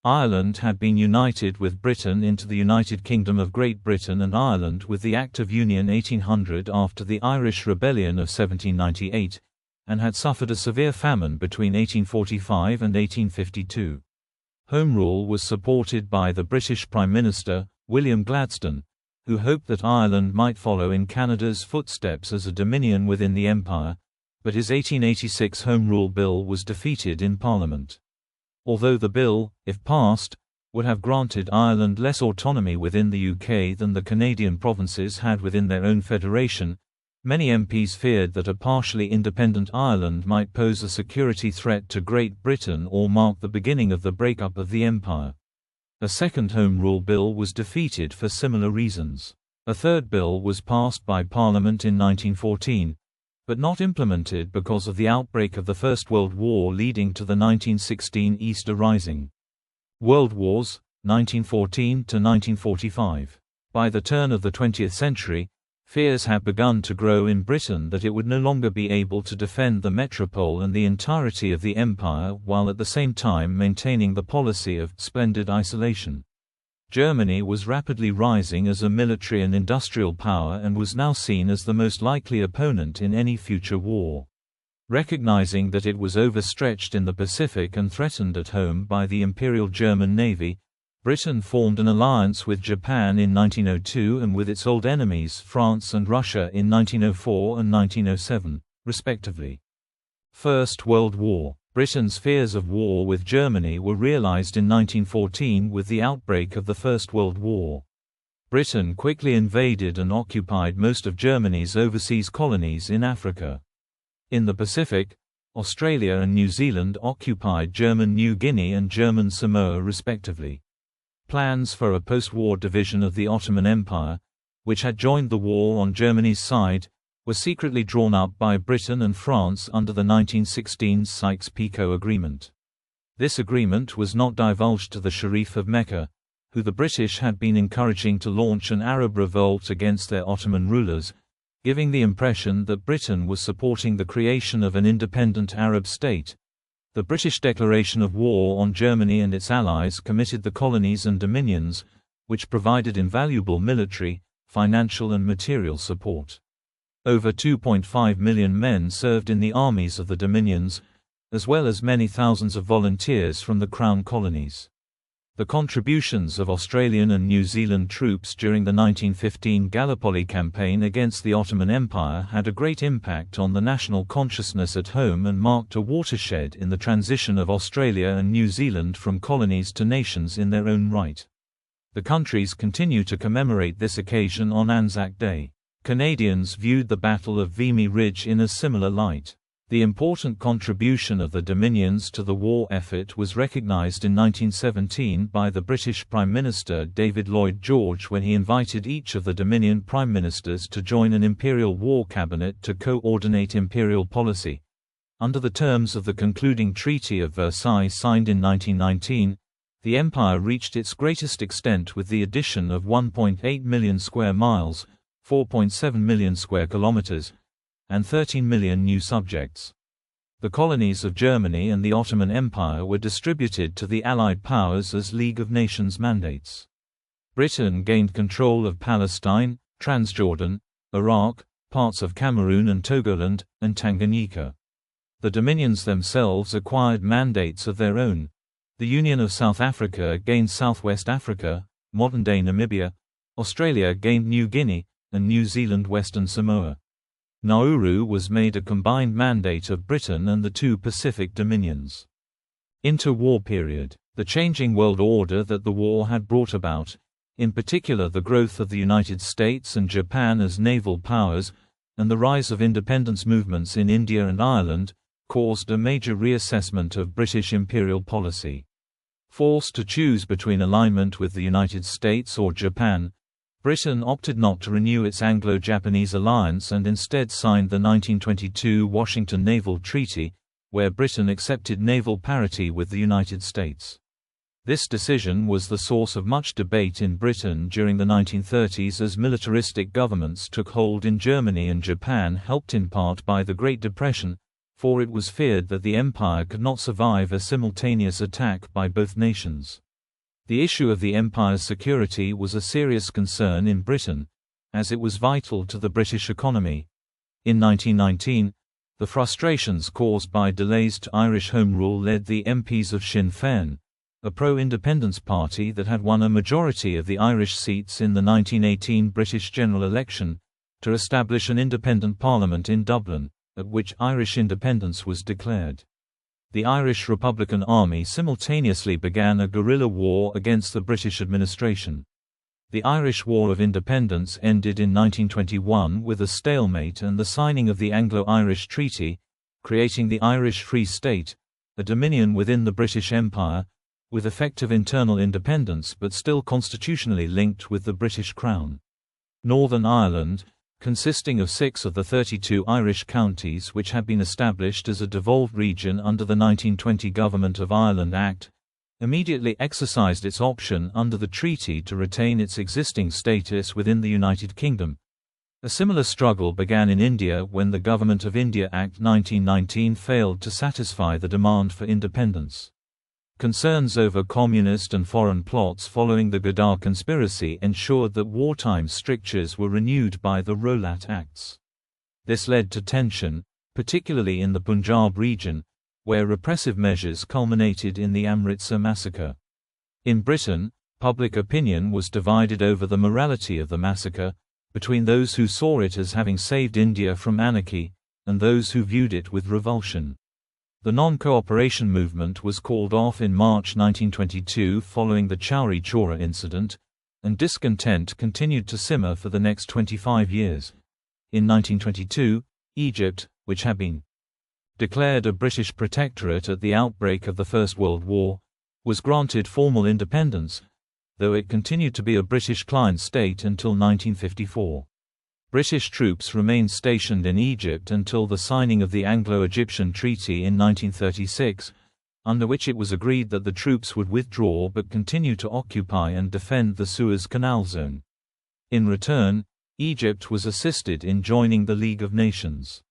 Ireland had been united with Britain into the United Kingdom of Great Britain and Ireland with the Act of Union 1800 after the Irish Rebellion of 1798, and had suffered a severe famine between 1845 and 1852. Home Rule was supported by the British Prime Minister, William Gladstone, who hoped that Ireland might follow in Canada's footsteps as a dominion within the Empire, but his 1886 Home Rule Bill was defeated in Parliament. Although the bill, if passed, would have granted Ireland less autonomy within the UK than the Canadian provinces had within their own federation, many MPs feared that a partially independent Ireland might pose a security threat to Great Britain or mark the beginning of the breakup of the Empire. A second Home Rule Bill was defeated for similar reasons. A third bill was passed by Parliament in 1914, but not implemented because of the outbreak of the First World War leading to the 1916 Easter Rising. World Wars, 1914 to 1945. By the turn of the 20th century, fears had begun to grow in Britain that it would no longer be able to defend the metropole and the entirety of the empire while at the same time maintaining the policy of splendid isolation. Germany was rapidly rising as a military and industrial power and was now seen as the most likely opponent in any future war. Recognizing that it was overstretched in the Pacific and threatened at home by the Imperial German Navy, Britain formed an alliance with Japan in 1902 and with its old enemies France and Russia in 1904 and 1907, respectively. First World War. Britain's fears of war with Germany were realized in 1914 with the outbreak of the First World War. Britain quickly invaded and occupied most of Germany's overseas colonies in Africa. In the Pacific, Australia and New Zealand occupied German New Guinea and German Samoa respectively. Plans for a post-war division of the Ottoman Empire, which had joined the war on Germany's side, were secretly drawn up by Britain and France under the 1916 Sykes-Picot Agreement. This agreement was not divulged to the Sharif of Mecca, who the British had been encouraging to launch an Arab revolt against their Ottoman rulers, giving the impression that Britain was supporting the creation of an independent Arab state. The British declaration of war on Germany and its allies committed the colonies and dominions, which provided invaluable military, financial and material support. Over 2.5 million men served in the armies of the dominions, as well as many thousands of volunteers from the Crown colonies. The contributions of Australian and New Zealand troops during the 1915 Gallipoli campaign against the Ottoman Empire had a great impact on the national consciousness at home and marked a watershed in the transition of Australia and New Zealand from colonies to nations in their own right. The countries continue to commemorate this occasion on Anzac Day. Canadians viewed the Battle of Vimy Ridge in a similar light. The important contribution of the Dominions to the war effort was recognized in 1917 by the British Prime Minister David Lloyd George when he invited each of the Dominion Prime Ministers to join an Imperial War Cabinet to coordinate imperial policy. Under the terms of the concluding Treaty of Versailles signed in 1919, the Empire reached its greatest extent with the addition of 1.8 million square miles, 4.7 million square kilometers, and 13 million new subjects. The colonies of Germany and the Ottoman Empire were distributed to the Allied powers as League of Nations mandates. Britain gained control of Palestine, Transjordan, Iraq, parts of Cameroon and Togoland, and Tanganyika. The dominions themselves acquired mandates of their own. The Union of South Africa gained Southwest Africa, modern-day Namibia, Australia gained New Guinea, and New Zealand Western Samoa. Nauru was made a combined mandate of Britain and the two Pacific dominions. Interwar period. The changing world order that the war had brought about, in particular the growth of the United States and Japan as naval powers, and the rise of independence movements in India and Ireland, caused a major reassessment of British imperial policy. Forced to choose between alignment with the United States or Japan, Britain opted not to renew its Anglo-Japanese alliance and instead signed the 1922 Washington Naval Treaty, where Britain accepted naval parity with the United States. This decision was the source of much debate in Britain during the 1930s as militaristic governments took hold in Germany and Japan, helped in part by the Great Depression, for it was feared that the empire could not survive a simultaneous attack by both nations. The issue of the Empire's security was a serious concern in Britain, as it was vital to the British economy. In 1919, the frustrations caused by delays to Irish Home Rule led the MPs of Sinn Féin, a pro-independence party that had won a majority of the Irish seats in the 1918 British general election, to establish an independent parliament in Dublin, at which Irish independence was declared. The Irish Republican Army simultaneously began a guerrilla war against the British administration. The Irish War of Independence ended in 1921 with a stalemate and the signing of the Anglo-Irish Treaty, creating the Irish Free State, a dominion within the British Empire, with effective internal independence but still constitutionally linked with the British Crown. Northern Ireland, consisting of 6 of the 32 Irish counties which had been established as a devolved region under the 1920 Government of Ireland Act, immediately exercised its option under the treaty to retain its existing status within the United Kingdom. A similar struggle began in India when the Government of India Act 1919 failed to satisfy the demand for independence. Concerns over communist and foreign plots following the Ghadar conspiracy ensured that wartime strictures were renewed by the Rowlatt Acts. This led to tension, particularly in the Punjab region, where repressive measures culminated in the Amritsar massacre. In Britain, public opinion was divided over the morality of the massacre, between those who saw it as having saved India from anarchy, and those who viewed it with revulsion. The non-cooperation movement was called off in March 1922 following the Chowri Chora incident, and discontent continued to simmer for the next 25 years. In 1922, Egypt, which had been declared a British protectorate at the outbreak of the First World War, was granted formal independence, though it continued to be a British client state until 1954. British troops remained stationed in Egypt until the signing of the Anglo-Egyptian Treaty in 1936, under which it was agreed that the troops would withdraw but continue to occupy and defend the Suez Canal zone. In return, Egypt was assisted in joining the League of Nations.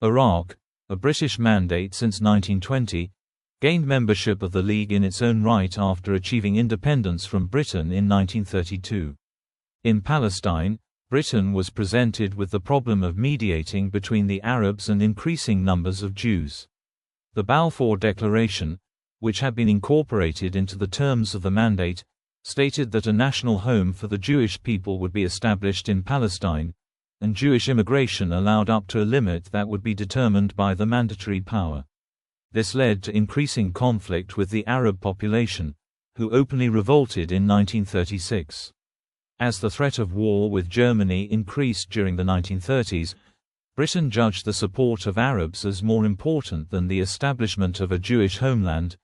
Iraq, a British mandate since 1920, gained membership of the League in its own right after achieving independence from Britain in 1932. In Palestine, Britain was presented with the problem of mediating between the Arabs and increasing numbers of Jews. The Balfour Declaration, which had been incorporated into the terms of the mandate, stated that a national home for the Jewish people would be established in Palestine, and Jewish immigration allowed up to a limit that would be determined by the mandatory power. This led to increasing conflict with the Arab population, who openly revolted in 1936. As the threat of war with Germany increased during the 1930s, Britain judged the support of Arabs as more important than the establishment of a Jewish homeland,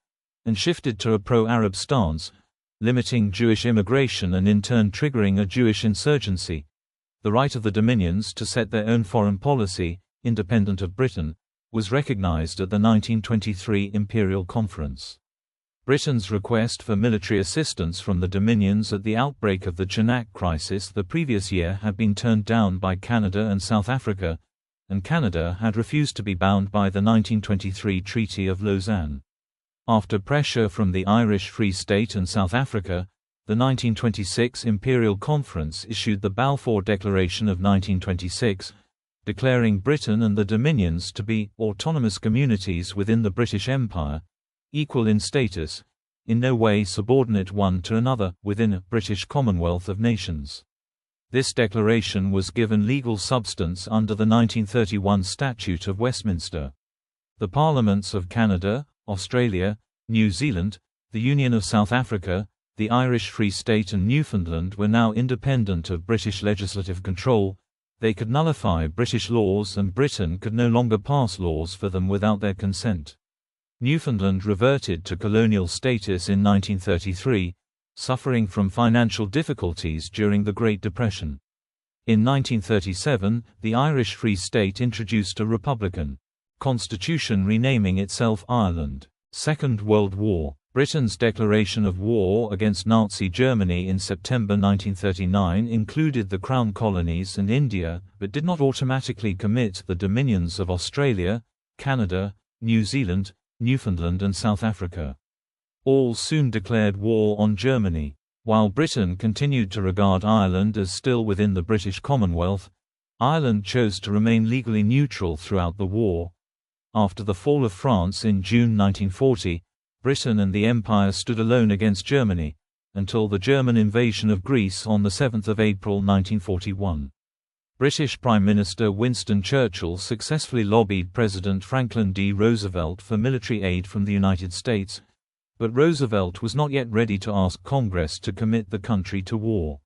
and shifted to a pro-Arab stance, limiting Jewish immigration and in turn triggering a Jewish insurgency. The right of the dominions to set their own foreign policy, independent of Britain, was recognized at the 1923 Imperial Conference. Britain's request for military assistance from the Dominions at the outbreak of the Chinac crisis the previous year had been turned down by Canada and South Africa, and Canada had refused to be bound by the 1923 Treaty of Lausanne. After pressure from the Irish Free State and South Africa, the 1926 Imperial Conference issued the Balfour Declaration of 1926, declaring Britain and the Dominions to be autonomous communities within the British Empire, equal in status, in no way subordinate one to another, within a British Commonwealth of Nations. This declaration was given legal substance under the 1931 Statute of Westminster. The Parliaments of Canada, Australia, New Zealand, the Union of South Africa, the Irish Free State and Newfoundland were now independent of British legislative control. They could nullify British laws and Britain could no longer pass laws for them without their consent. Newfoundland reverted to colonial status in 1933, suffering from financial difficulties during the Great Depression. In 1937, the Irish Free State introduced a republican constitution renaming itself Ireland. Second World War. Britain's declaration of war against Nazi Germany in September 1939 included the Crown Colonies and India, but did not automatically commit the dominions of Australia, Canada, New Zealand, Newfoundland and South Africa. All soon declared war on Germany. While Britain continued to regard Ireland as still within the British Commonwealth, Ireland chose to remain legally neutral throughout the war. After the fall of France in June 1940, Britain and the Empire stood alone against Germany, until the German invasion of Greece on 7 April 1941. British Prime Minister Winston Churchill successfully lobbied President Franklin D. Roosevelt for military aid from the United States, but Roosevelt was not yet ready to ask Congress to commit the country to war.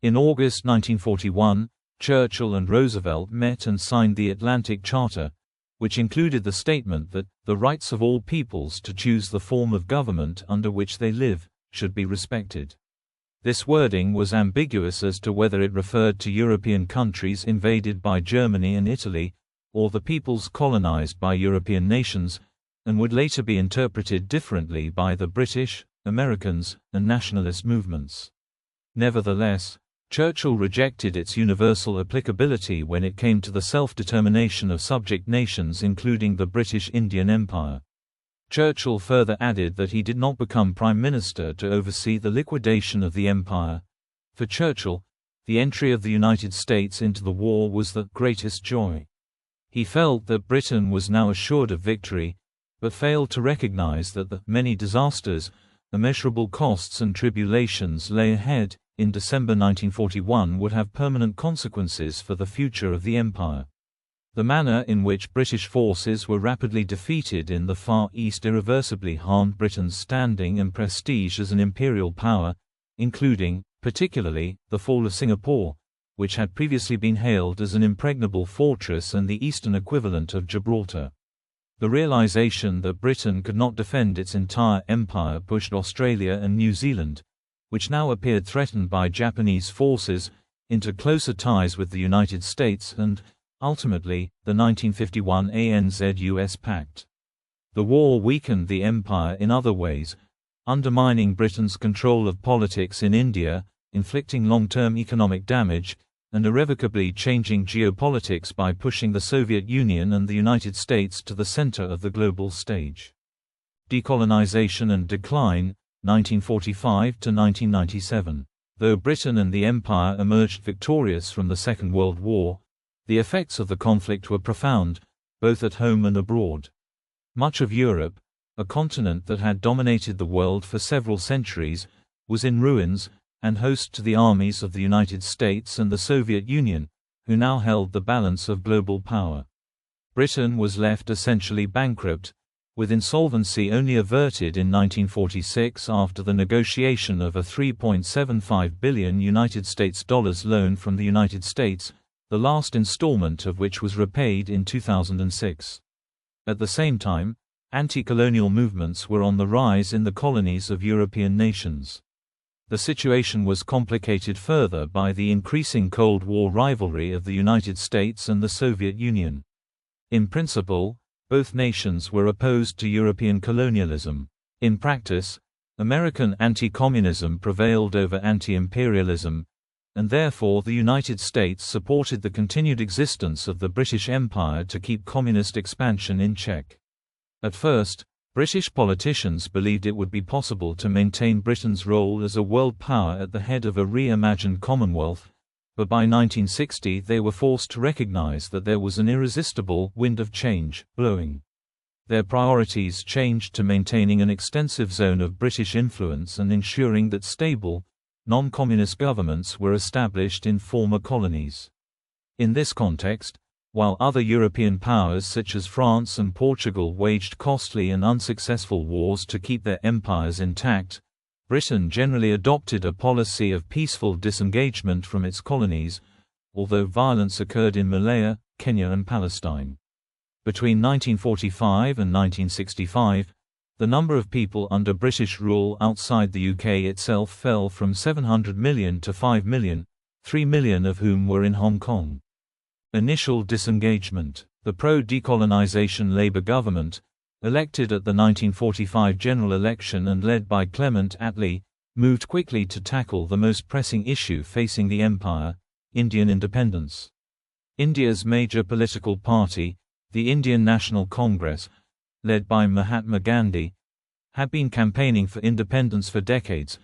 In August 1941, Churchill and Roosevelt met and signed the Atlantic Charter, which included the statement that the rights of all peoples to choose the form of government under which they live should be respected. This wording was ambiguous as to whether it referred to European countries invaded by Germany and Italy, or the peoples colonized by European nations, and would later be interpreted differently by the British, Americans, and nationalist movements. Nevertheless, Churchill rejected its universal applicability when it came to the self-determination of subject nations including the British Indian Empire. Churchill further added that he did not become Prime Minister to oversee the liquidation of the empire. For Churchill, the entry of the United States into the war was the greatest joy. He felt that Britain was now assured of victory, but failed to recognize that the many disasters, immeasurable costs and tribulations lay ahead in December 1941 would have permanent consequences for the future of the empire. The manner in which British forces were rapidly defeated in the Far East irreversibly harmed Britain's standing and prestige as an imperial power, including, particularly, the fall of Singapore, which had previously been hailed as an impregnable fortress and the eastern equivalent of Gibraltar. The realization that Britain could not defend its entire empire pushed Australia and New Zealand, which now appeared threatened by Japanese forces, into closer ties with the United States and, ultimately, the 1951 ANZ-US Pact. The war weakened the empire in other ways, undermining Britain's control of politics in India, inflicting long-term economic damage, and irrevocably changing geopolitics by pushing the Soviet Union and the United States to the center of the global stage. Decolonisation and decline, 1945 to 1997. Though Britain and the Empire emerged victorious from the Second World War, the effects of the conflict were profound, both at home and abroad. Much of Europe, a continent that had dominated the world for several centuries, was in ruins, and host to the armies of the United States and the Soviet Union, who now held the balance of global power. Britain was left essentially bankrupt, with insolvency only averted in 1946 after the negotiation of a $3.75 billion United States dollars loan from the United States, the last installment of which was repaid in 2006. At the same time, anti-colonial movements were on the rise in the colonies of European nations. The situation was complicated further by the increasing Cold War rivalry of the United States and the Soviet Union. In principle, both nations were opposed to European colonialism. In practice, American anti-communism prevailed over anti-imperialism, and therefore the United States supported the continued existence of the British Empire to keep communist expansion in check. At first, British politicians believed it would be possible to maintain Britain's role as a world power at the head of a reimagined Commonwealth, but by 1960 they were forced to recognize that there was an irresistible wind of change blowing. Their priorities changed to maintaining an extensive zone of British influence and ensuring that stable, non-communist governments were established in former colonies. In this context, while other European powers such as France and Portugal waged costly and unsuccessful wars to keep their empires intact, Britain generally adopted a policy of peaceful disengagement from its colonies, although violence occurred in Malaya, Kenya and Palestine. Between 1945 and 1965, the number of people under British rule outside the UK itself fell from 700 million to 5 million, 3 million of whom were in Hong Kong. Initial disengagement. The pro-decolonisation Labour government, elected at the 1945 general election and led by Clement Attlee, moved quickly to tackle the most pressing issue facing the empire, Indian independence. India's major political party, the Indian National Congress, led by Mahatma Gandhi, had been campaigning for independence for decades,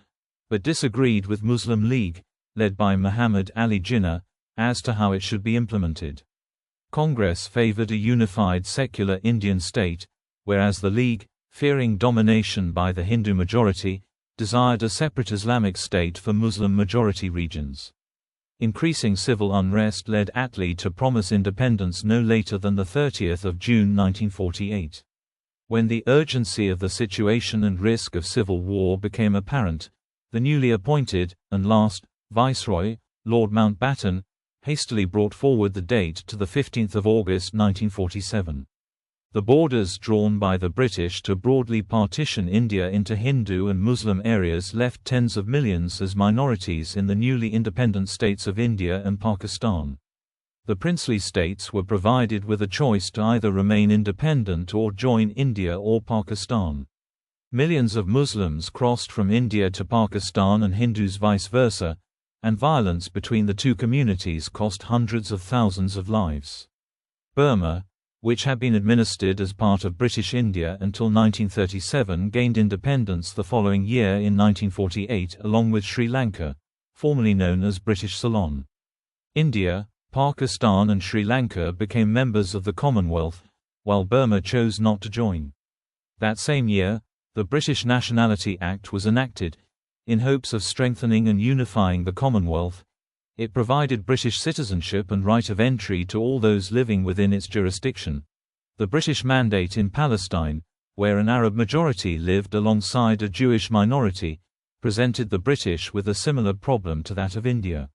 but disagreed with Muslim League, led by Muhammad Ali Jinnah, as to how it should be implemented. Congress favored a unified secular Indian state, whereas the League, fearing domination by the Hindu majority, desired a separate Islamic state for Muslim-majority regions. Increasing civil unrest led Attlee to promise independence no later than 30 June 1948. When the urgency of the situation and risk of civil war became apparent, the newly appointed, and last, Viceroy, Lord Mountbatten, hastily brought forward the date to 15 August 1947. The borders drawn by the British to broadly partition India into Hindu and Muslim areas left tens of millions as minorities in the newly independent states of India and Pakistan. The princely states were provided with a choice to either remain independent or join India or Pakistan. Millions of Muslims crossed from India to Pakistan and Hindus vice versa, and violence between the two communities cost hundreds of thousands of lives. Burma, which had been administered as part of British India until 1937, gained independence the following year in 1948 along with Sri Lanka, formerly known as British Ceylon. India, Pakistan and Sri Lanka became members of the Commonwealth, while Burma chose not to join. That same year, the British Nationality Act was enacted. In hopes of strengthening and unifying the Commonwealth, it provided British citizenship and right of entry to all those living within its jurisdiction. The British Mandate in Palestine, where an Arab majority lived alongside a Jewish minority, presented the British with a similar problem to that of India.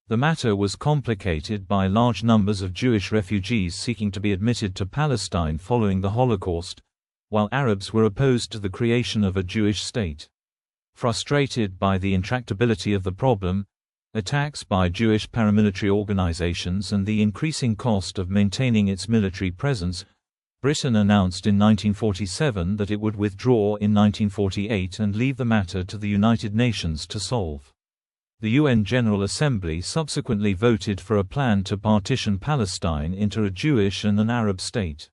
The matter was complicated by large numbers of Jewish refugees seeking to be admitted to Palestine following the Holocaust, while Arabs were opposed to the creation of a Jewish state. Frustrated by the intractability of the problem, attacks by Jewish paramilitary organizations and the increasing cost of maintaining its military presence, Britain announced in 1947 that it would withdraw in 1948 and leave the matter to the United Nations to solve. The UN General Assembly subsequently voted for a plan to partition Palestine into a Jewish and an Arab state.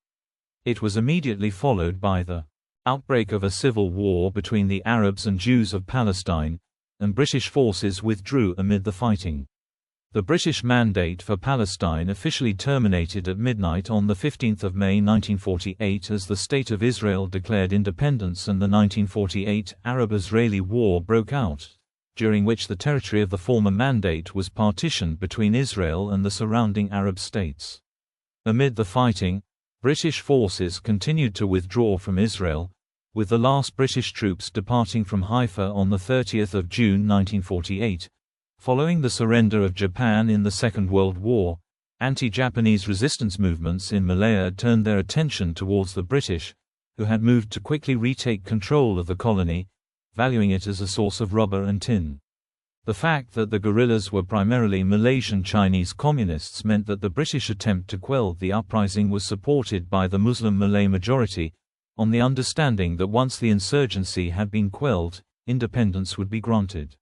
It was immediately followed by the outbreak of a civil war between the Arabs and Jews of Palestine, and British forces withdrew amid the fighting. The British Mandate for Palestine officially terminated at midnight on 15 May 1948 as the State of Israel declared independence and the 1948 Arab-Israeli War broke out, during which the territory of the former Mandate was partitioned between Israel and the surrounding Arab states. Amid the fighting, British forces continued to withdraw from Israel, with the last British troops departing from Haifa on 30 June 1948. Following the surrender of Japan in the Second World War, anti-Japanese resistance movements in Malaya turned their attention towards the British, who had moved to quickly retake control of the colony, valuing it as a source of rubber and tin. The fact that the guerrillas were primarily Malaysian Chinese communists meant that the British attempt to quell the uprising was supported by the Muslim Malay majority, on the understanding that once the insurgency had been quelled, independence would be granted.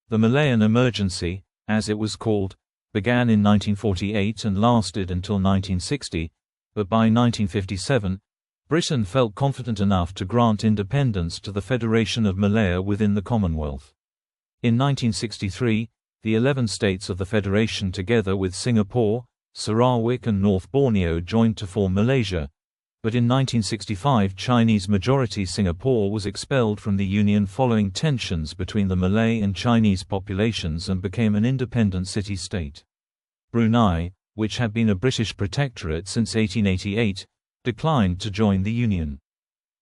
The Malayan Emergency, as it was called, began in 1948 and lasted until 1960, but by 1957, Britain felt confident enough to grant independence to the Federation of Malaya within the Commonwealth. In 1963, the 11 states of the Federation together with Singapore, Sarawak and North Borneo joined to form Malaysia, but in 1965 Chinese-majority Singapore was expelled from the Union following tensions between the Malay and Chinese populations and became an independent city-state. Brunei, which had been a British protectorate since 1888, declined to join the Union.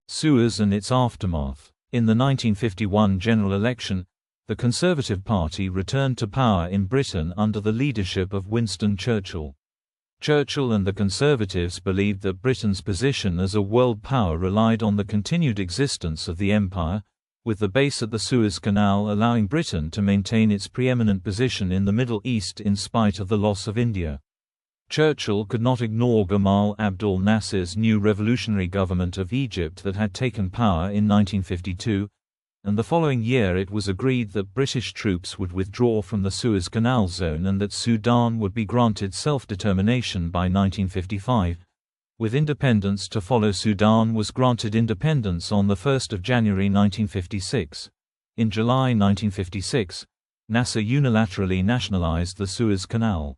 Suez and its aftermath. In the 1951 general election, the Conservative Party returned to power in Britain under the leadership of Winston Churchill. Churchill and the Conservatives believed that Britain's position as a world power relied on the continued existence of the empire, with the base at the Suez Canal allowing Britain to maintain its preeminent position in the Middle East in spite of the loss of India. Churchill could not ignore Gamal Abdel Nasser's new revolutionary government of Egypt that had taken power in 1952, and the following year it was agreed that British troops would withdraw from the Suez Canal zone and that Sudan would be granted self-determination by 1955, With independence to follow, Sudan was granted independence on 1 January 1956. In July 1956, Nasser unilaterally nationalized the Suez Canal.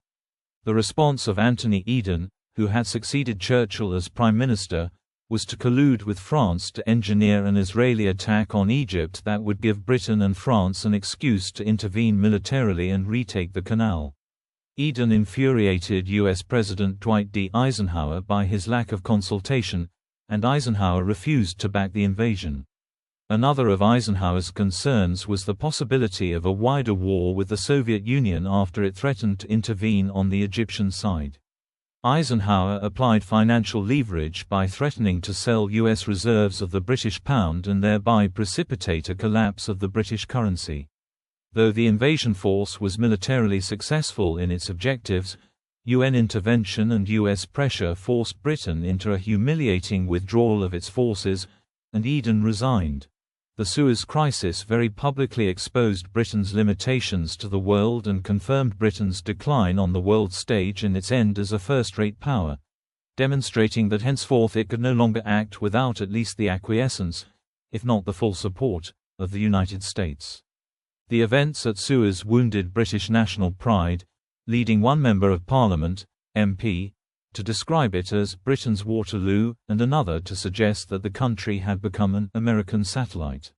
The response of Anthony Eden, who had succeeded Churchill as Prime Minister, was to collude with France to engineer an Israeli attack on Egypt that would give Britain and France an excuse to intervene militarily and retake the canal. Eden infuriated U.S. President Dwight D. Eisenhower by his lack of consultation, and Eisenhower refused to back the invasion. Another of Eisenhower's concerns was the possibility of a wider war with the Soviet Union after it threatened to intervene on the Egyptian side. Eisenhower applied financial leverage by threatening to sell U.S. reserves of the British pound and thereby precipitate a collapse of the British currency. Though the invasion force was militarily successful in its objectives, UN intervention and U.S. pressure forced Britain into a humiliating withdrawal of its forces, and Eden resigned. The Suez Crisis very publicly exposed Britain's limitations to the world and confirmed Britain's decline on the world stage and its end as a first-rate power, demonstrating that henceforth it could no longer act without at least the acquiescence, if not the full support, of the United States. The events at Suez wounded British national pride, leading one Member of Parliament, MP, to describe it as Britain's Waterloo, and another to suggest that the country had become an American satellite.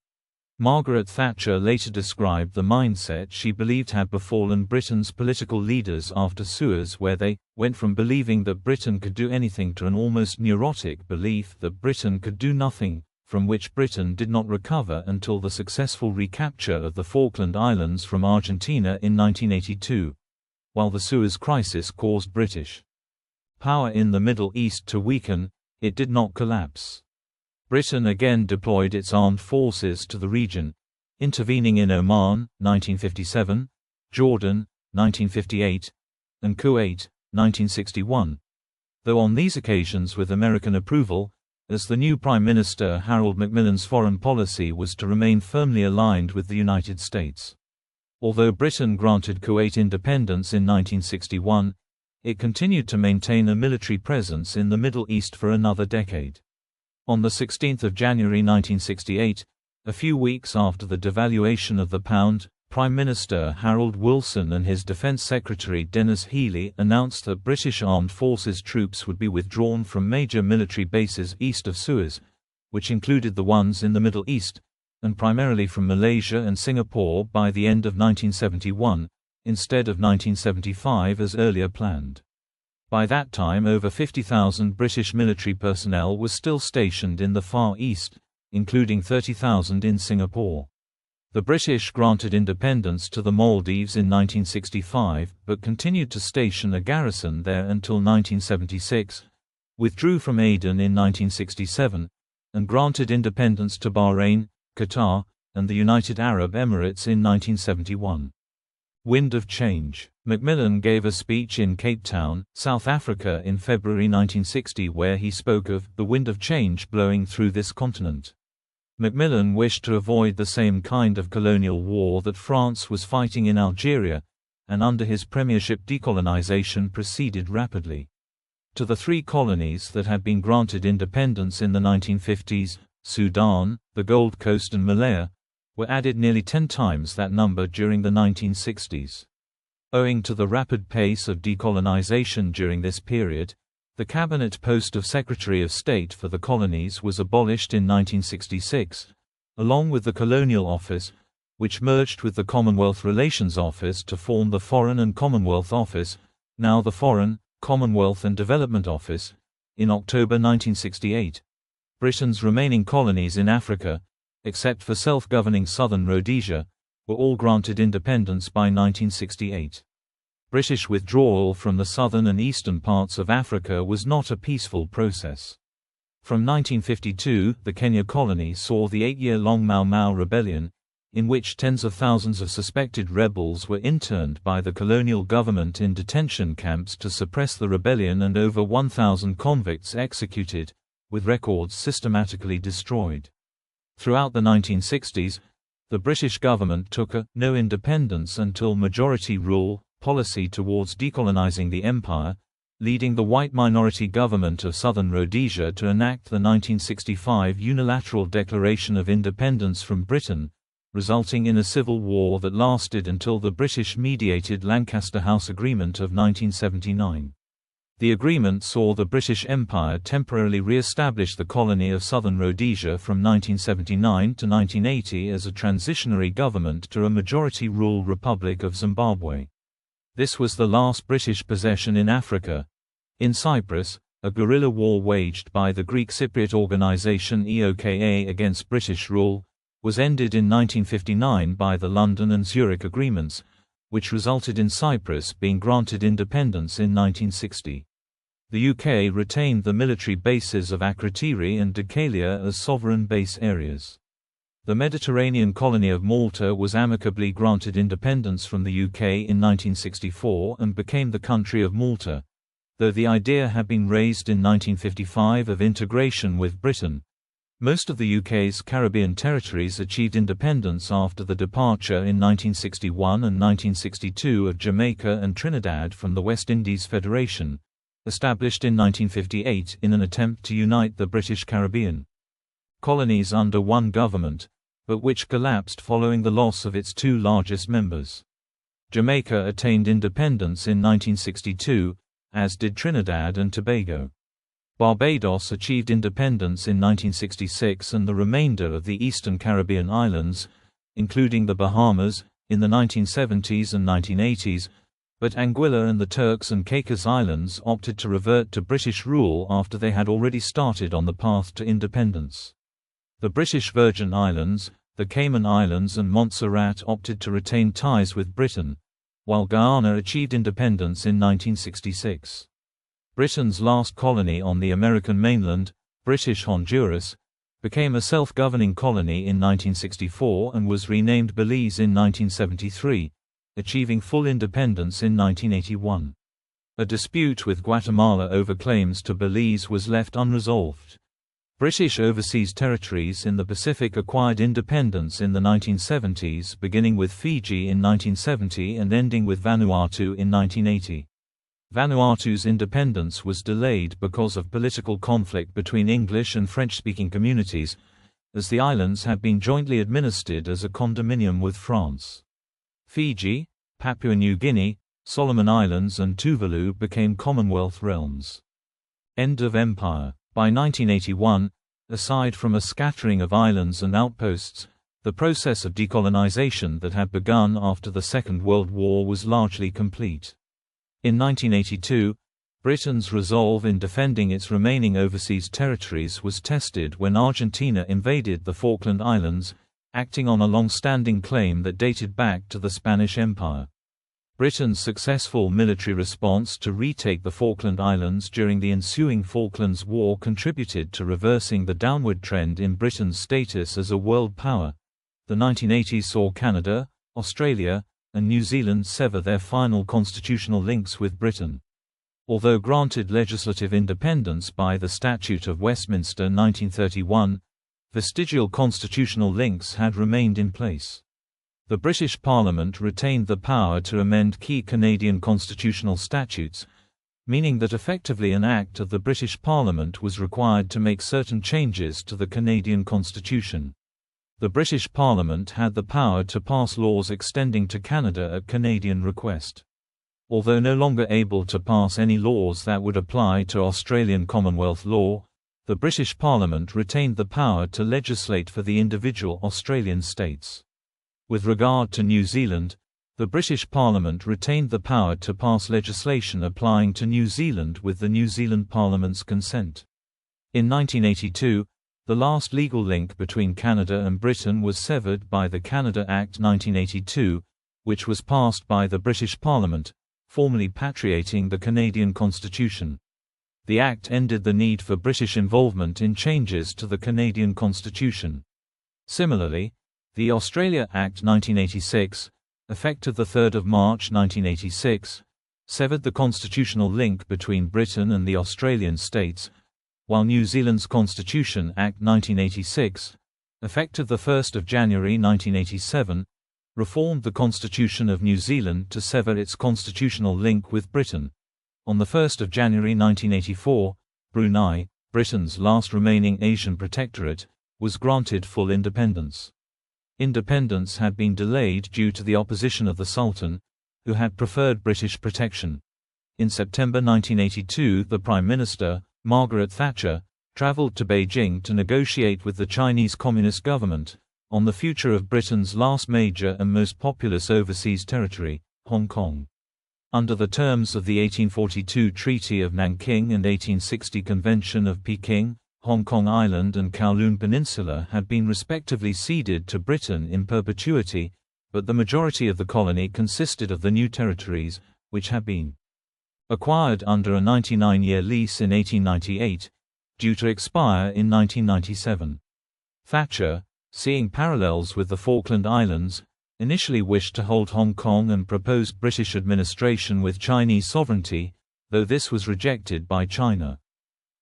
Margaret Thatcher later described the mindset she believed had befallen Britain's political leaders after Suez, where they went from believing that Britain could do anything to an almost neurotic belief that Britain could do nothing, from which Britain did not recover until the successful recapture of the Falkland Islands from Argentina in 1982, while the Suez Crisis caused British power in the Middle East to weaken. It did not collapse. Britain again deployed its armed forces to the region, intervening in Oman, 1957, Jordan, 1958, and Kuwait, 1961. Though on these occasions with American approval, as the new Prime Minister Harold Macmillan's foreign policy was to remain firmly aligned with the United States. Although Britain granted Kuwait independence in 1961, it continued to maintain a military presence in the Middle East for another decade. On 16 January 1968, a few weeks after the devaluation of the pound, Prime Minister Harold Wilson and his Defense Secretary Denis Healey announced that British Armed Forces troops would be withdrawn from major military bases east of Suez, which included the ones in the Middle East, and primarily from Malaysia and Singapore by the end of 1971, instead of 1975 as earlier planned. By that time over 50,000 British military personnel was still stationed in the Far East, including 30,000 in Singapore. The British granted independence to the Maldives in 1965 but continued to station a garrison there until 1976, withdrew from Aden in 1967, and granted independence to Bahrain, Qatar, and the United Arab Emirates in 1971. Wind of Change. Macmillan gave a speech in Cape Town, South Africa in February 1960 where he spoke of the wind of change blowing through this continent. Macmillan wished to avoid the same kind of colonial war that France was fighting in Algeria, and under his premiership decolonisation proceeded rapidly. To the three colonies that had been granted independence in the 1950s, Sudan, the Gold Coast and Malaya, were added nearly 10 times that number during the 1960s. Owing to the rapid pace of decolonisation during this period, the cabinet post of Secretary of State for the Colonies was abolished in 1966, along with the Colonial Office, which merged with the Commonwealth Relations Office to form the Foreign and Commonwealth Office, now the Foreign, Commonwealth and Development Office, in October 1968. Britain's remaining colonies in Africa, except for self-governing Southern Rhodesia, were all granted independence by 1968. British withdrawal from the southern and eastern parts of Africa was not a peaceful process. From 1952, the Kenya colony saw the 8-year-long Mau Mau Rebellion, in which tens of thousands of suspected rebels were interned by the colonial government in detention camps to suppress the rebellion, and over 1,000 convicts executed, with records systematically destroyed. Throughout the 1960s, the British government took a no independence until majority rule policy towards decolonising the empire, leading the white minority government of Southern Rhodesia to enact the 1965 Unilateral Declaration of Independence from Britain, resulting in a civil war that lasted until the British-mediated Lancaster House Agreement of 1979. The agreement saw the British Empire temporarily re-establish the colony of Southern Rhodesia from 1979 to 1980 as a transitionary government to a majority-rule Republic of Zimbabwe. This was the last British possession in Africa. In Cyprus, a guerrilla war waged by the Greek Cypriot organization EOKA against British rule was ended in 1959 by the London and Zurich agreements, which resulted in Cyprus being granted independence in 1960. The UK retained the military bases of Akrotiri and Decalia as sovereign base areas. The Mediterranean colony of Malta was amicably granted independence from the UK in 1964 and became the country of Malta, though the idea had been raised in 1955 of integration with Britain. Most of the UK's Caribbean territories achieved independence after the departure in 1961 and 1962 of Jamaica and Trinidad from the West Indies Federation, established in 1958 in an attempt to unite the British Caribbean. Colonies under one government, but which collapsed following the loss of its two largest members. Jamaica attained independence in 1962, as did Trinidad and Tobago. Barbados achieved independence in 1966 and the remainder of the Eastern Caribbean islands, including the Bahamas, in the 1970s and 1980s, but Anguilla and the Turks and Caicos Islands opted to revert to British rule after they had already started on the path to independence. The British Virgin Islands, the Cayman Islands and Montserrat opted to retain ties with Britain, while Guyana achieved independence in 1966. Britain's last colony on the American mainland, British Honduras, became a self-governing colony in 1964 and was renamed Belize in 1973, achieving full independence in 1981. A dispute with Guatemala over claims to Belize was left unresolved. British overseas territories in the Pacific acquired independence in the 1970s, beginning with Fiji in 1970 and ending with Vanuatu in 1980. Vanuatu's independence was delayed because of political conflict between English and French-speaking communities, as the islands had been jointly administered as a condominium with France. Fiji, Papua New Guinea, Solomon Islands and Tuvalu became Commonwealth realms. End of empire. By 1981, aside from a scattering of islands and outposts, the process of decolonisation that had begun after the Second World War was largely complete. In 1982, Britain's resolve in defending its remaining overseas territories was tested when Argentina invaded the Falkland Islands, acting on a long-standing claim that dated back to the Spanish Empire. Britain's successful military response to retake the Falkland Islands during the ensuing Falklands War contributed to reversing the downward trend in Britain's status as a world power. The 1980s saw Canada, Australia, and New Zealand sever their final constitutional links with Britain. Although granted legislative independence by the Statute of Westminster 1931, vestigial constitutional links had remained in place. The British Parliament retained the power to amend key Canadian constitutional statutes, meaning that effectively an Act of the British Parliament was required to make certain changes to the Canadian Constitution. The British Parliament had the power to pass laws extending to Canada at Canadian request. Although no longer able to pass any laws that would apply to Australian Commonwealth law, the British Parliament retained the power to legislate for the individual Australian states. With regard to New Zealand, the British Parliament retained the power to pass legislation applying to New Zealand with the New Zealand Parliament's consent. In 1982, the last legal link between Canada and Britain was severed by the Canada Act 1982, which was passed by the British Parliament, formally patriating the Canadian Constitution. The Act ended the need for British involvement in changes to the Canadian Constitution. Similarly, the Australia Act 1986, effective 3 March 1986, severed the constitutional link between Britain and the Australian states, while New Zealand's Constitution Act 1986, effective 1 January 1987, reformed the Constitution of New Zealand to sever its constitutional link with Britain, On 1 January 1984, Brunei, Britain's last remaining Asian protectorate, was granted full independence. Independence had been delayed due to the opposition of the Sultan, who had preferred British protection. In September 1982, the Prime Minister, Margaret Thatcher, travelled to Beijing to negotiate with the Chinese Communist government on the future of Britain's last major and most populous overseas territory, Hong Kong. Under the terms of the 1842 Treaty of Nanking and 1860 Convention of Peking, Hong Kong Island and Kowloon Peninsula had been respectively ceded to Britain in perpetuity, but the majority of the colony consisted of the new territories, which had been acquired under a 99-year lease in 1898, due to expire in 1997. Thatcher, seeing parallels with the Falkland Islands, initially wished to hold Hong Kong and proposed British administration with Chinese sovereignty, though this was rejected by China.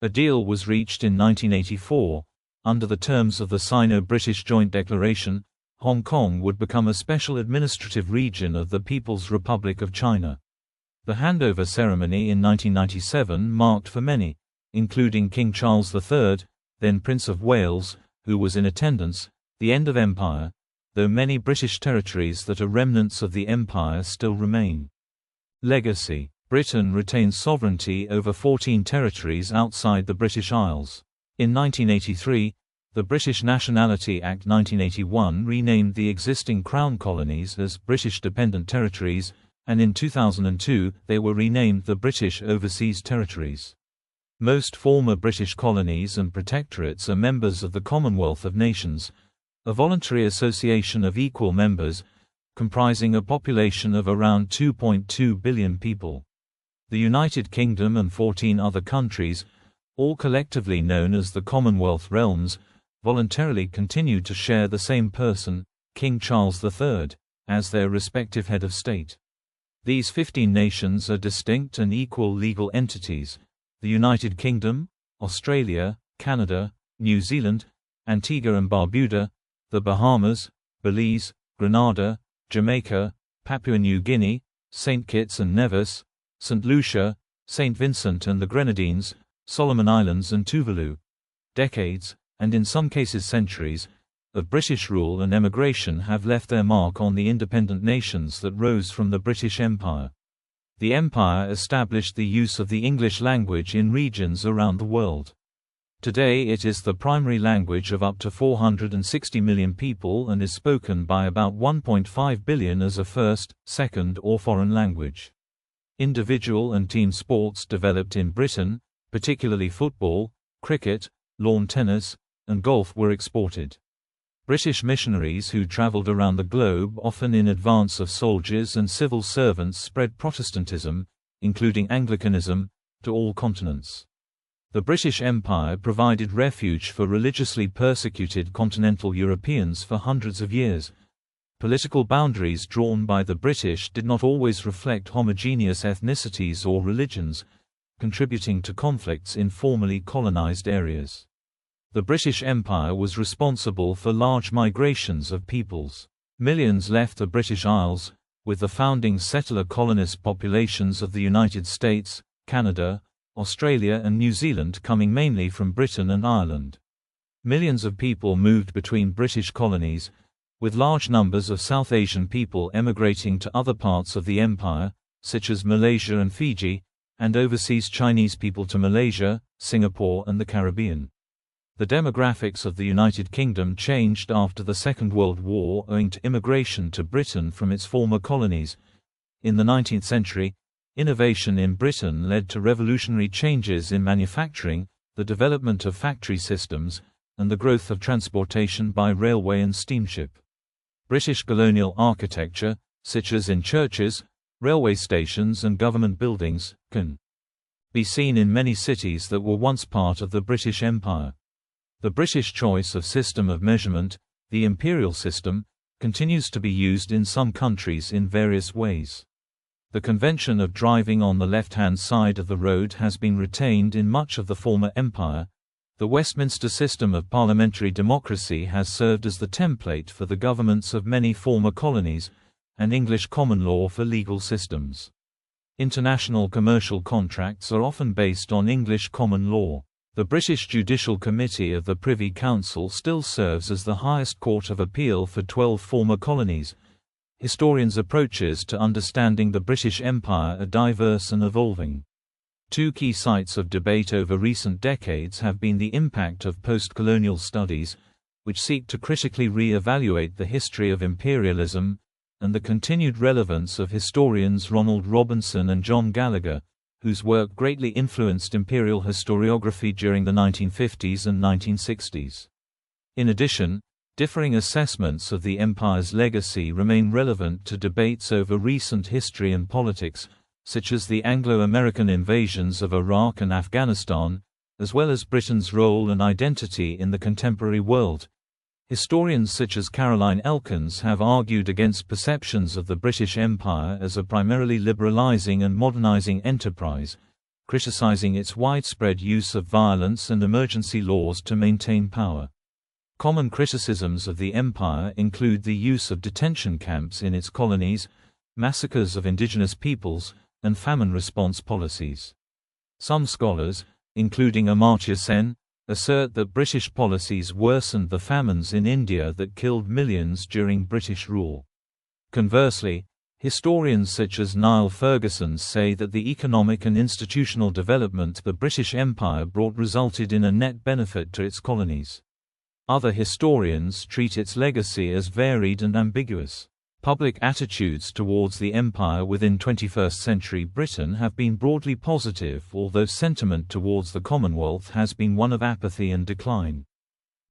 A deal was reached in 1984. Under the terms of the Sino-British Joint Declaration, Hong Kong would become a special administrative region of the People's Republic of China. The handover ceremony in 1997 marked for many, including King Charles III, then Prince of Wales, who was in attendance, the end of empire, though many British territories that are remnants of the empire still remain. Legacy: Britain retains sovereignty over 14 territories outside the British Isles. In 1983, the British Nationality Act 1981 renamed the existing Crown colonies as British Dependent Territories, and in 2002 they were renamed the British Overseas Territories. Most former British colonies and protectorates are members of the Commonwealth of Nations, a voluntary association of equal members, comprising a population of around 2.2 billion people. The United Kingdom and 14 other countries, all collectively known as the Commonwealth Realms, voluntarily continued to share the same person, King Charles III, as their respective head of state. These 15 nations are distinct and equal legal entities: the United Kingdom, Australia, Canada, New Zealand, Antigua and Barbuda, the Bahamas, Belize, Grenada, Jamaica, Papua New Guinea, St. Kitts and Nevis, St. Lucia, St. Vincent and the Grenadines, Solomon Islands and Tuvalu. Decades, and in some cases centuries, of British rule and emigration have left their mark on the independent nations that rose from the British Empire. The empire established the use of the English language in regions around the world. Today it is the primary language of up to 460 million people and is spoken by about 1.5 billion as a first, second or foreign language. Individual and team sports developed in Britain, particularly football, cricket, lawn tennis, and golf were exported. British missionaries who travelled around the globe, often in advance of soldiers and civil servants, spread Protestantism, including Anglicanism, to all continents. The British Empire provided refuge for religiously persecuted continental Europeans for hundreds of years. Political boundaries drawn by the British did not always reflect homogeneous ethnicities or religions, contributing to conflicts in formerly colonized areas. The British Empire was responsible for large migrations of peoples. Millions left the British Isles, with the founding settler colonist populations of the United States, Canada, Australia and New Zealand coming mainly from Britain and Ireland. Millions of people moved between British colonies, with large numbers of South Asian people emigrating to other parts of the empire, such as Malaysia and Fiji, and overseas Chinese people to Malaysia, Singapore and the Caribbean. The demographics of the United Kingdom changed after the Second World War owing to immigration to Britain from its former colonies. In the 19th century, innovation in Britain led to revolutionary changes in manufacturing, the development of factory systems, and the growth of transportation by railway and steamship. British colonial architecture, such as in churches, railway stations and government buildings, can be seen in many cities that were once part of the British Empire. The British choice of system of measurement, the imperial system, continues to be used in some countries in various ways. The convention of driving on the left-hand side of the road has been retained in much of the former empire. The Westminster system of parliamentary democracy has served as the template for the governments of many former colonies, and English common law for legal systems. International commercial contracts are often based on English common law. The British Judicial Committee of the Privy Council still serves as the highest court of appeal for 12 former colonies. Historians' approaches to understanding the British Empire are diverse and evolving. Two key sites of debate over recent decades have been the impact of post-colonial studies, which seek to critically re-evaluate the history of imperialism, and the continued relevance of historians Ronald Robinson and John Gallagher, whose work greatly influenced imperial historiography during the 1950s and 1960s. In addition, differing assessments of the empire's legacy remain relevant to debates over recent history and politics, such as the Anglo-American invasions of Iraq and Afghanistan, as well as Britain's role and identity in the contemporary world. Historians such as Caroline Elkins have argued against perceptions of the British Empire as a primarily liberalizing and modernizing enterprise, criticizing its widespread use of violence and emergency laws to maintain power. Common criticisms of the empire include the use of detention camps in its colonies, massacres of indigenous peoples, and famine response policies. Some scholars, including Amartya Sen, assert that British policies worsened the famines in India that killed millions during British rule. Conversely, historians such as Niall Ferguson say that the economic and institutional development the British Empire brought resulted in a net benefit to its colonies. Other historians treat its legacy as varied and ambiguous. Public attitudes towards the empire within 21st century Britain have been broadly positive, although sentiment towards the Commonwealth has been one of apathy and decline.